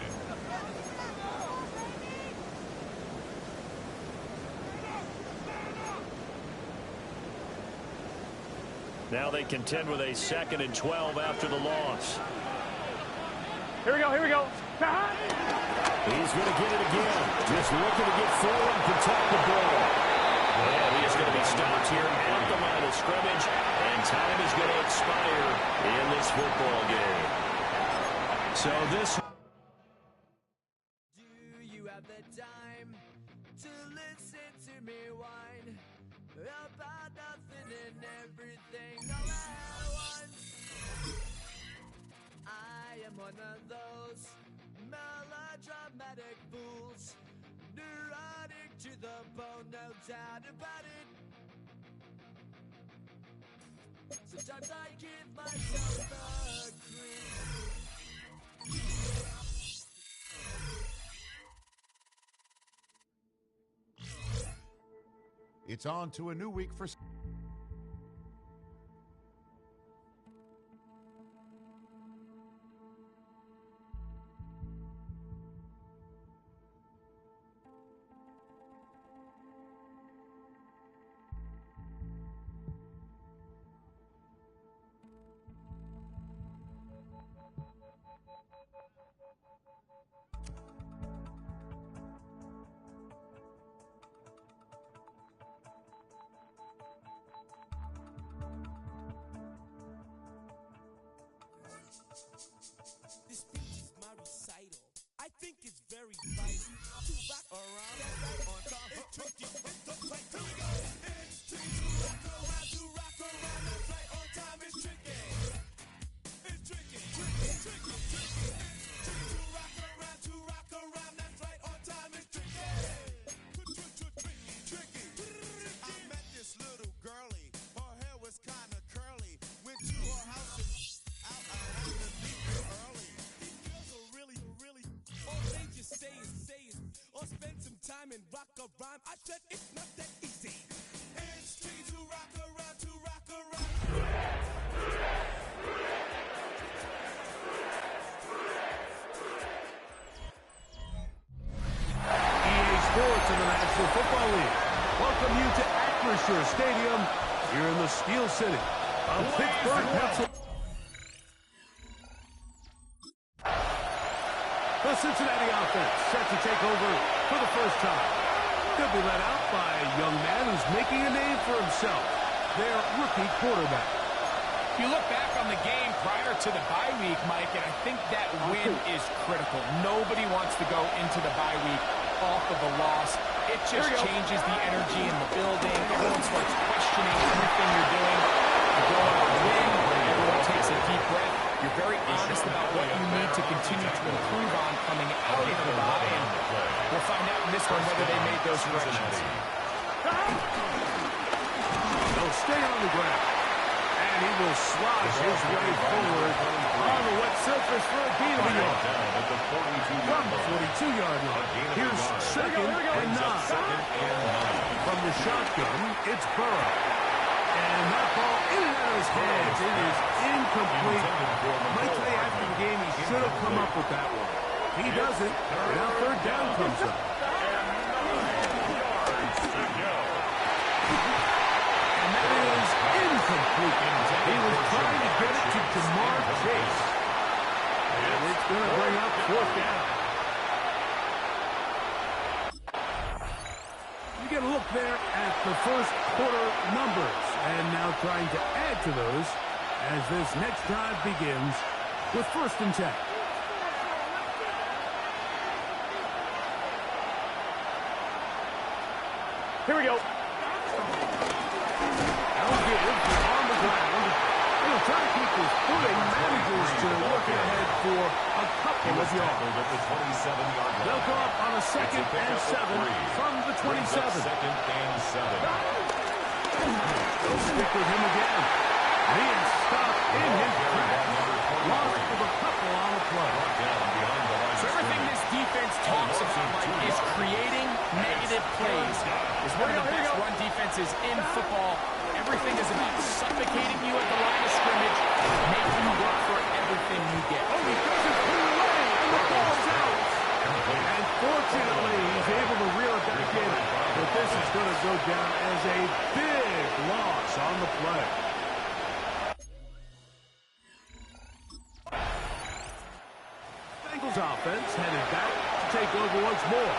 Now they contend with a 2nd and 12 after the loss. Here we go, here we go. He's going to get it again. Just looking to get forward and protect the ball. And he's going to be stopped here at the line of scrimmage. And time is going to expire in this football game. So this... Do you have the time to listen to me whine about nothing and everything all at once? I am one of those melodramatic fools, neurotic to the bone, no doubt about it. Sometimes I give myself a creep. It's on to a new week for... This speech is my recital. I think it's very vital to rock around that right on time. It's tricky. It's the right. Here we go. It's tricky to rock around that right on time. It's tricky. It's tricky. Tricky. It's tricky to rock around that right on time. It's tricky. Tricky. I met this little girlie. Her hair was kind of curly. Went to her house and out. I had to leave her early. These girls are really, all they just say is, or spend some time and rock a rhyme. I said it's not that easy. It's tricky to rock around. EA Sports in the National Football League welcome you to Acrisure Stadium here in the Steel City of Pittsburgh, Pennsylvania. The Cincinnati offense set to take over for the first time. They'll be led out by a young man who's making a name for himself, their rookie quarterback. You look back on the game prior to the bye week, Mike, and I think that win is critical. Nobody wants to go into the bye week off of a loss. It just changes the energy in the building. Everyone starts questioning everything you're doing. You go out and win. Everyone takes a deep breath. You're very honest about what you need to continue to improve on coming out of the bye. And we'll find out in this one whether they made those corrections. They'll stay on the ground. And he will slosh his way forward on the wet surface for a gain of a yard. From the 42-yard line, here's 2nd and 9. From the shotgun, it's Burrow. And that ball in and out of his hands. It is incomplete. Might say after the game he should have come up with that one. He doesn't. Now 3rd down comes up. And that is incomplete. He was trying to get it to Jamar Chase. And it's going to bring up 4th down. You get a look there at the first quarter numbers. And now trying to add to those as this next drive begins with 1st and 10. Here we go. On the ground. He'll try to keep his footing. Manages to work ahead for a couple of yards. They'll go up on a 2nd and 7 from the 27. They'll stick with him again. He is stopped in his tracks. Loss of a couple on the play. So everything this defense talks about, Mike, is creating negative plays. It's one of the best run defenses in football. Everything is about suffocating you at the line of scrimmage, making you work for everything you get. Oh, he doesn't put it away, and the ball's out. And fortunately, he's able to reel it back in. But this is going to go down as a big loss on the play. Bengals offense headed back to take over once more.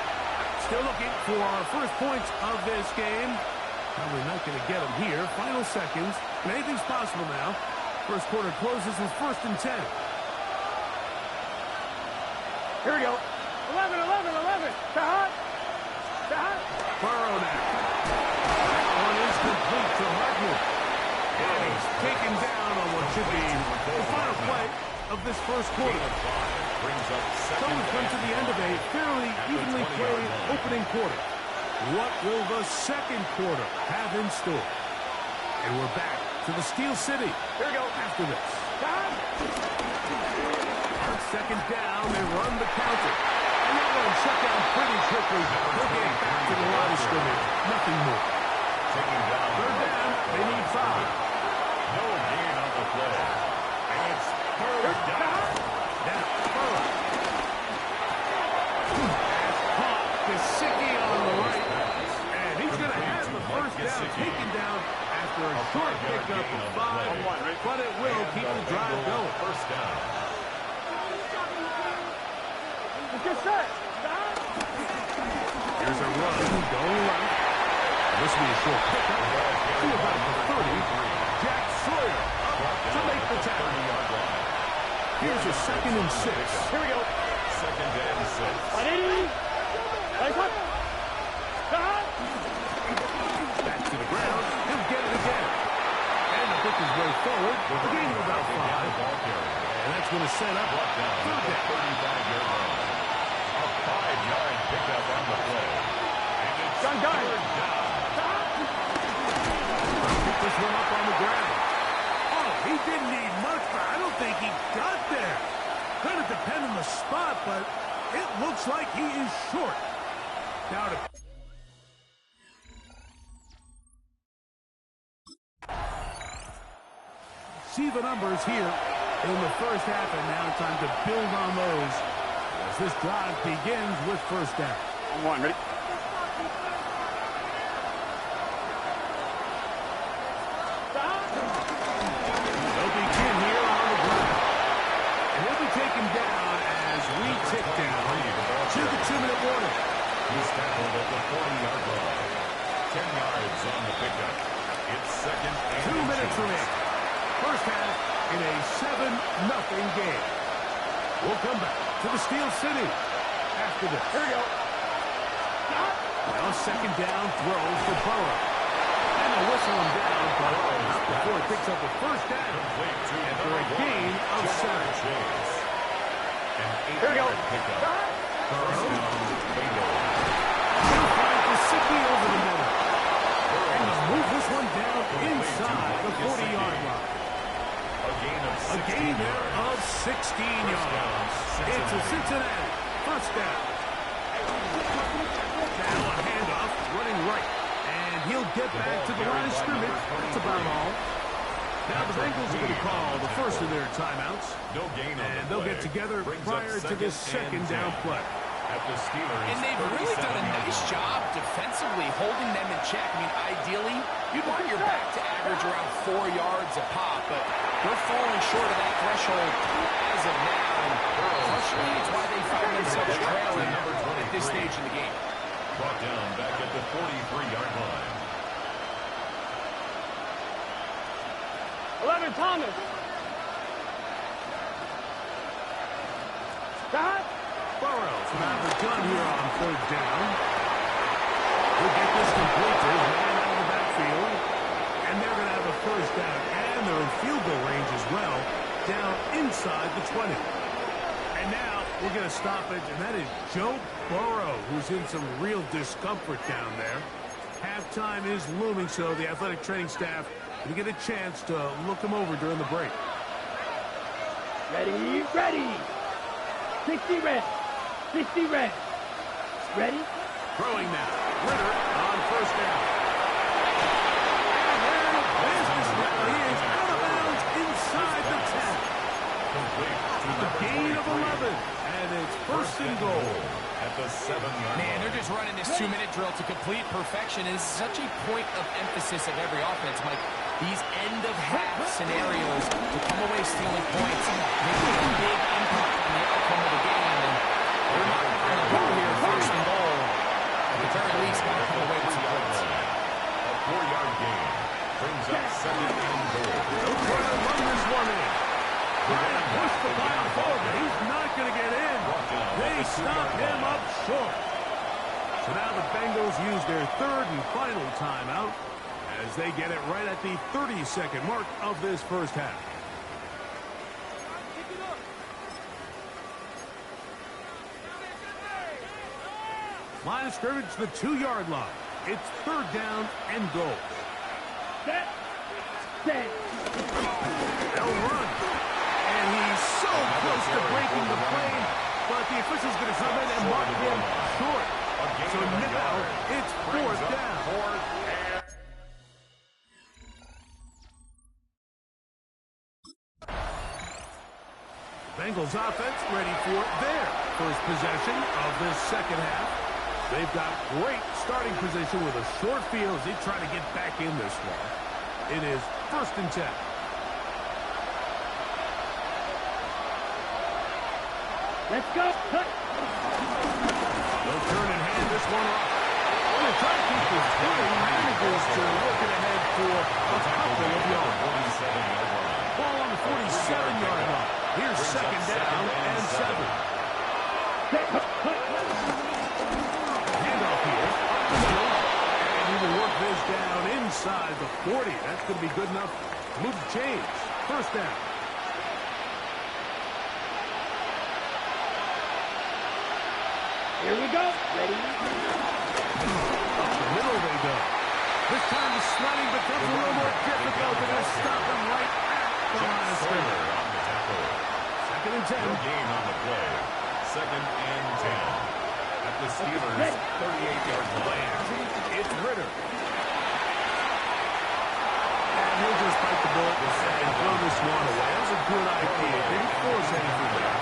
Still looking for our first points of this game. Probably not going to get them here. Final seconds. And anything's possible now. First quarter closes with 1st and 10. Here we go. 11. Tahat. Burrow now. That one is complete to Hartman. And he's taken down on what should be the final play of this first quarter. So we've come to the end of a fairly evenly played opening quarter. What will the second quarter have in store? And we're back to the Steel City. Here we go. After this. On 2nd down, they run the counter. And that one shut down pretty quickly. They'll get it back to the line of scrimmage. Nothing more. 3rd down, they need 5. No gain on the play. And it's 3rd down. Now, Burrow. Caught Gesicki on the right. And he's going to have the first down taken down after a short pickup of 5. But it will keep the drive going. First down. Get set. Here's a run going right. This will be a short pickup to about the 30. Jack Sawyer up to make the tackle. Here's a 2nd and 6. Here we go. 2nd and 6. Back to the ground. He'll get it again. And the pick his way forward with a gain of about 5. And that's going to set up 3rd down. 35-yard line. A 5-yard pickup on the play. And it's 3rd down. Pick this one up on the ground. Oh, he didn't need much, but I don't think he got there. Going to depend on the spot, but it looks like he is short. Now to... See the numbers here in the first half, and now time to build on those as this drive begins with 1st down. On 1, ready? They'll begin here on the ground. And he'll be taken down as we tick down to the 2-minute warning. He's tackled at the 40-yard line. 10 yards on the pickup. It's 2nd and 2 minutes remaining. First half in a 7-0 game. We'll come back to the Steel City after this. Here we go. Now 2nd down throws for Burrow. And they'll whistle him down, but not before he picks up a 1st down after a gain of 7. Here we go. Burrow. He'll find Gesicki over the middle. And they'll move this one down inside the 40-yard line. A gain there of 16 yards. It's a Cincinnati 1st down. Now a handoff, running right. And he'll get back to the line of scrimmage. That's about all. Now the Bengals are going to call the first of their timeouts. And they'll get together prior to this 2nd down play. And they've really done a nice job defensively holding them in check. I mean, ideally, you'd want your back to average around 4 yards a pop, but they're falling short of that threshold as of now. And partially, it's why they find themselves trailing at this stage in the game. Brought down back at the 43-yard line. 11, Thomas. Tahat. Burrows will have the gun here on 3rd down. He'll get this complete to his man out of the backfield. And they're going to have a 1st down. And they're in field goal range as well, down inside the 20. And now we'll get a stoppage, and that is Joe Burrow, who's in some real discomfort down there. Halftime is looming, so the athletic training staff will get a chance to look him over during the break. Ready, ready. 60 red. 60 red. Ready? Throwing now. Ritter on first down. And there business now. He is out of bounds inside the 10. A gain of 11. And it's first and goal. At the 7-yard line. Man, they're just running this 2-minute drill to complete perfection. It's such a point of emphasis of every offense, Mike. These end-of-half scenarios to come away stealing points, making a big impact on the outcome of the game. And they're not going to go here first and goal. At the very least, got to come away with some points. A 4-yard gain brings up 2nd and goal. They'll try to run this one in. Trying to push the ball forward, but he's not going to get in. They stop him up short. So now the Bengals use their 3rd and final timeout as they get it right at the 30-second mark of this first half. Line of scrimmage, the 2-yard line. It's 3rd down and goal. Set. Set. They'll run. And he's so close to breaking the play, but the official's going to come in and mark him short. So now it's 4th down. Bengals offense ready for their first possession of this second half. They've got great starting position with a short field as they try to get back in this one. It is 1st and 10. Let's go. Cut. They'll turn and hand this one off. Well, they're trying to keep this game. Managers to looking ahead for a couple of yards. Ball on the 47-yard line. Here's 2nd down and 7. Handoff here. Up the middle. And he will work this down inside the 40. That's going to be good enough to move the chains. 1st down. Here we go. Ready? Up the middle they go. This time the sliding becomes a little more difficult. They're going to stop him right at the line of scrimmage. 2nd and 10. Gain on the play. 2nd and 10. At the Steelers' 38-yard line. It's Ritter. And he'll just bite the bullet and throw this one away. That was a good idea. Didn't force anything there.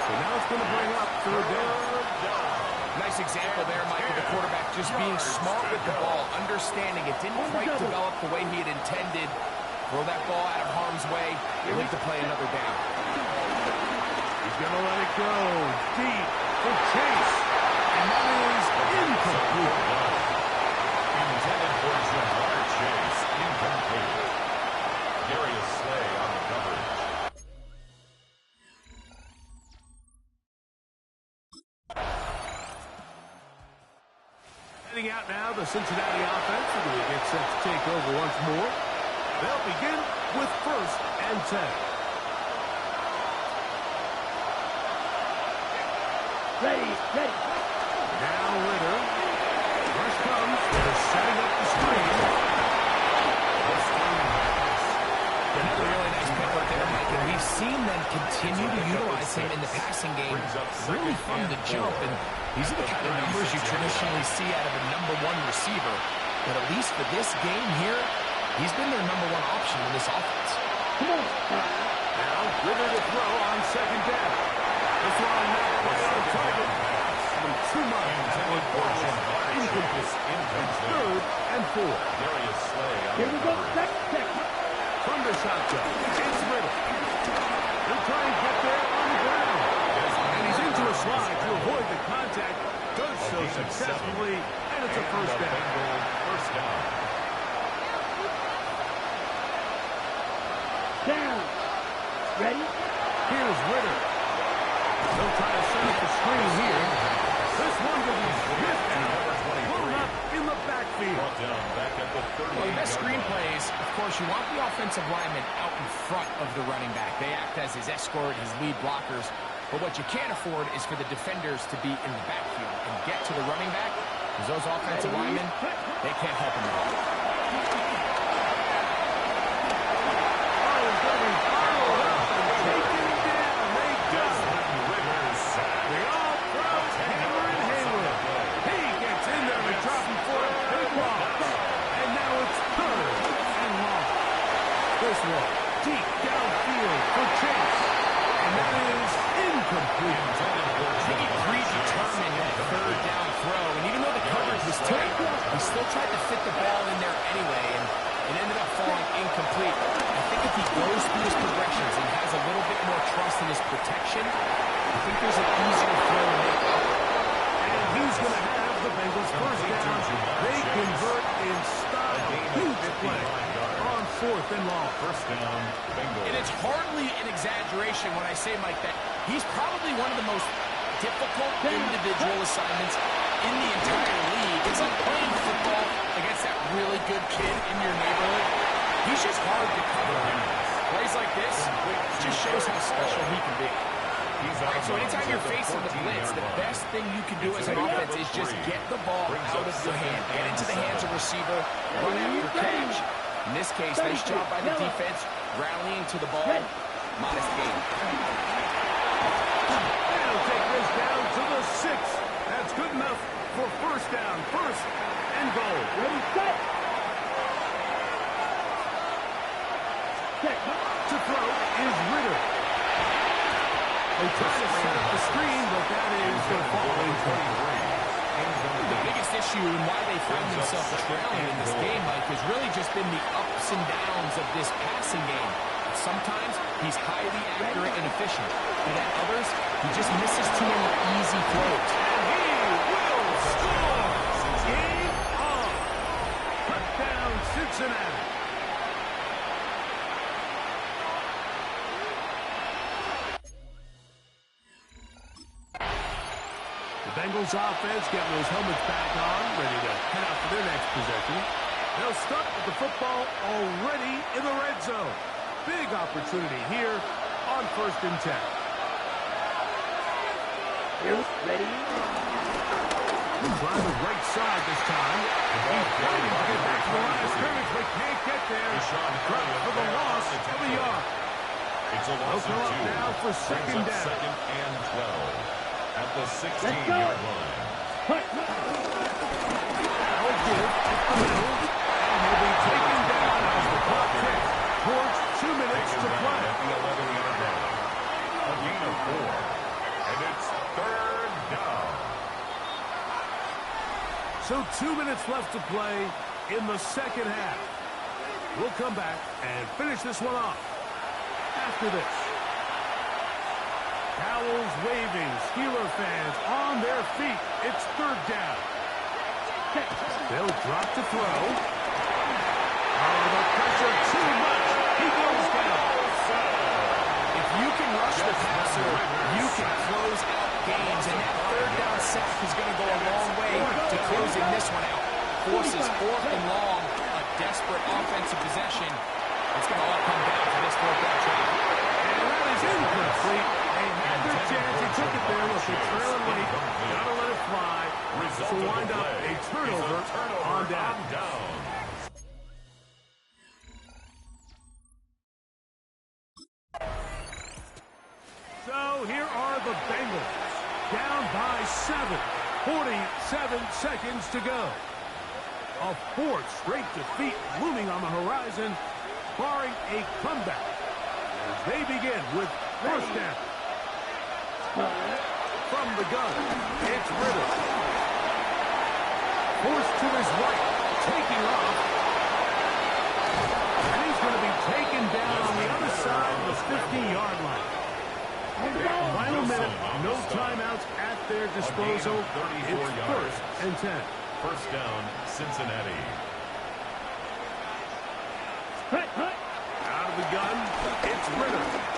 So now it's going to bring up 3rd down. Nice example there, Mike, of the quarterback just being smart with the ball, understanding it didn't quite develop the way he had intended. Throw that ball out of harm's way. You'll need to play another down. He's going to let it go deep for Chase. And that is incomplete. Intended for Jamar Chase. Incomplete. Darius Slay on the coverage. Heading out now, the Cincinnati offense are going to get set to take over once more. They'll begin with 1st and 10. Ready, ready. Now Ritter. Rush comes. They're setting up the screen. Another really nice pick right there, Mike, and we've seen them continue to utilize him in the passing game. Really fun to jump, and these are the kind of numbers you traditionally see out of a #1 receiver. But at least for this game here, he's been their #1 option in this offense. Come on. Now Ritter to throw on 2nd down. This one not quite on target. And too much. Incomplete. 3rd and 4. Darius Slay on Here we the go. coverage. Second. From the shotgun, it's Ritter. He'll try and get there on the ground. And he's into a slide to avoid the contact. Does so successfully, and it's a 1st down. First down. Down. Ready? Here's Ritter. They'll try to set up the screen here. This one will be sniffed out. Blown up in the backfield. Brought down back at the 30. Well, the best screen plays, of course, you want the offensive lineman out in front of the running back. They act as his escort, his lead blockers. But what you can't afford is for the defenders to be in the backfield and get to the running back, because those offensive linemen, they can't help him at all. Oh, he's going to be followed up and taken down. pressures and has a little bit more trust in his protection, I think there's an easier throw to make. And he's going to have the Bengals first down. They convert in style. Huge play on 4th and long. First down, Bengals. And it's hardly an exaggeration when I say, Mike, that he's probably one of the most difficult individual assignments in the entire league. It's like playing football against that really good kid in your neighborhood. He's just hard to cover. Plays like this just shows how special he can be. All right, so anytime you're facing the blitz, the best thing you can do as an offense is just get the ball out of your hand. Get into the hands of receiver, run after catch. In this case, nice job by the defense, rallying to the ball. Modest gain. They'll take this down to the 6. That's good enough for first down. First and goal. Ready, set. To throw is Ritter. They try to set up the screen, but that is going to fall incomplete. The biggest issue and why they find themselves trailing in this game, Mike, has really just been the ups and downs of this passing game. Sometimes he's highly accurate and efficient, and at others, he just misses too many easy throws. And he will score! Game on! Touchdown, Cincinnati. The Bengals offense getting those helmets back on, ready to head out for their next possession. They'll start with the football already in the red zone. Big opportunity here on 1st and 10. Ready? Try the right side this time. He's trying to get back to the line of scrimmage, but can't get there. Drop for the loss of a yard. It's a loss of 2. Now for second down. Second and 12 at the 16-yard line. I'll give up the middle, and he'll be taken down as the clock ticks towards 2 minutes to play. At the 11-yard line. A gain of 4. And it's 3rd down. So 2 minutes left to play in the second half. We'll come back and finish this one off after this. Towels waving, Steeler fans on their feet. It's 3rd down. They'll drop to throw. Oh, the pressure too much. He goes down. If you can rush the passer, you can close out games, and that 3rd down sack is going to go a long way to closing this one out. Forces 4th and long, a desperate offensive possession. It's going to all come down to this 4th down try. And that is incomplete. They had their chance. He took it there. Look, it's trailing late. Got to let it fly. So wind up a turnover on down. So here are the Bengals. Down by 7. 47 seconds to go. A 4th straight defeat looming on the horizon, barring a comeback. As they begin with first down. From the gun, it's Ritter. Forced to his right, taking off. And he's going to be taken down on the other side of the 50-yard line. Final minute, no timeouts at their disposal. It's 1st and 10. First down, Cincinnati. Out of the gun, it's Ritter.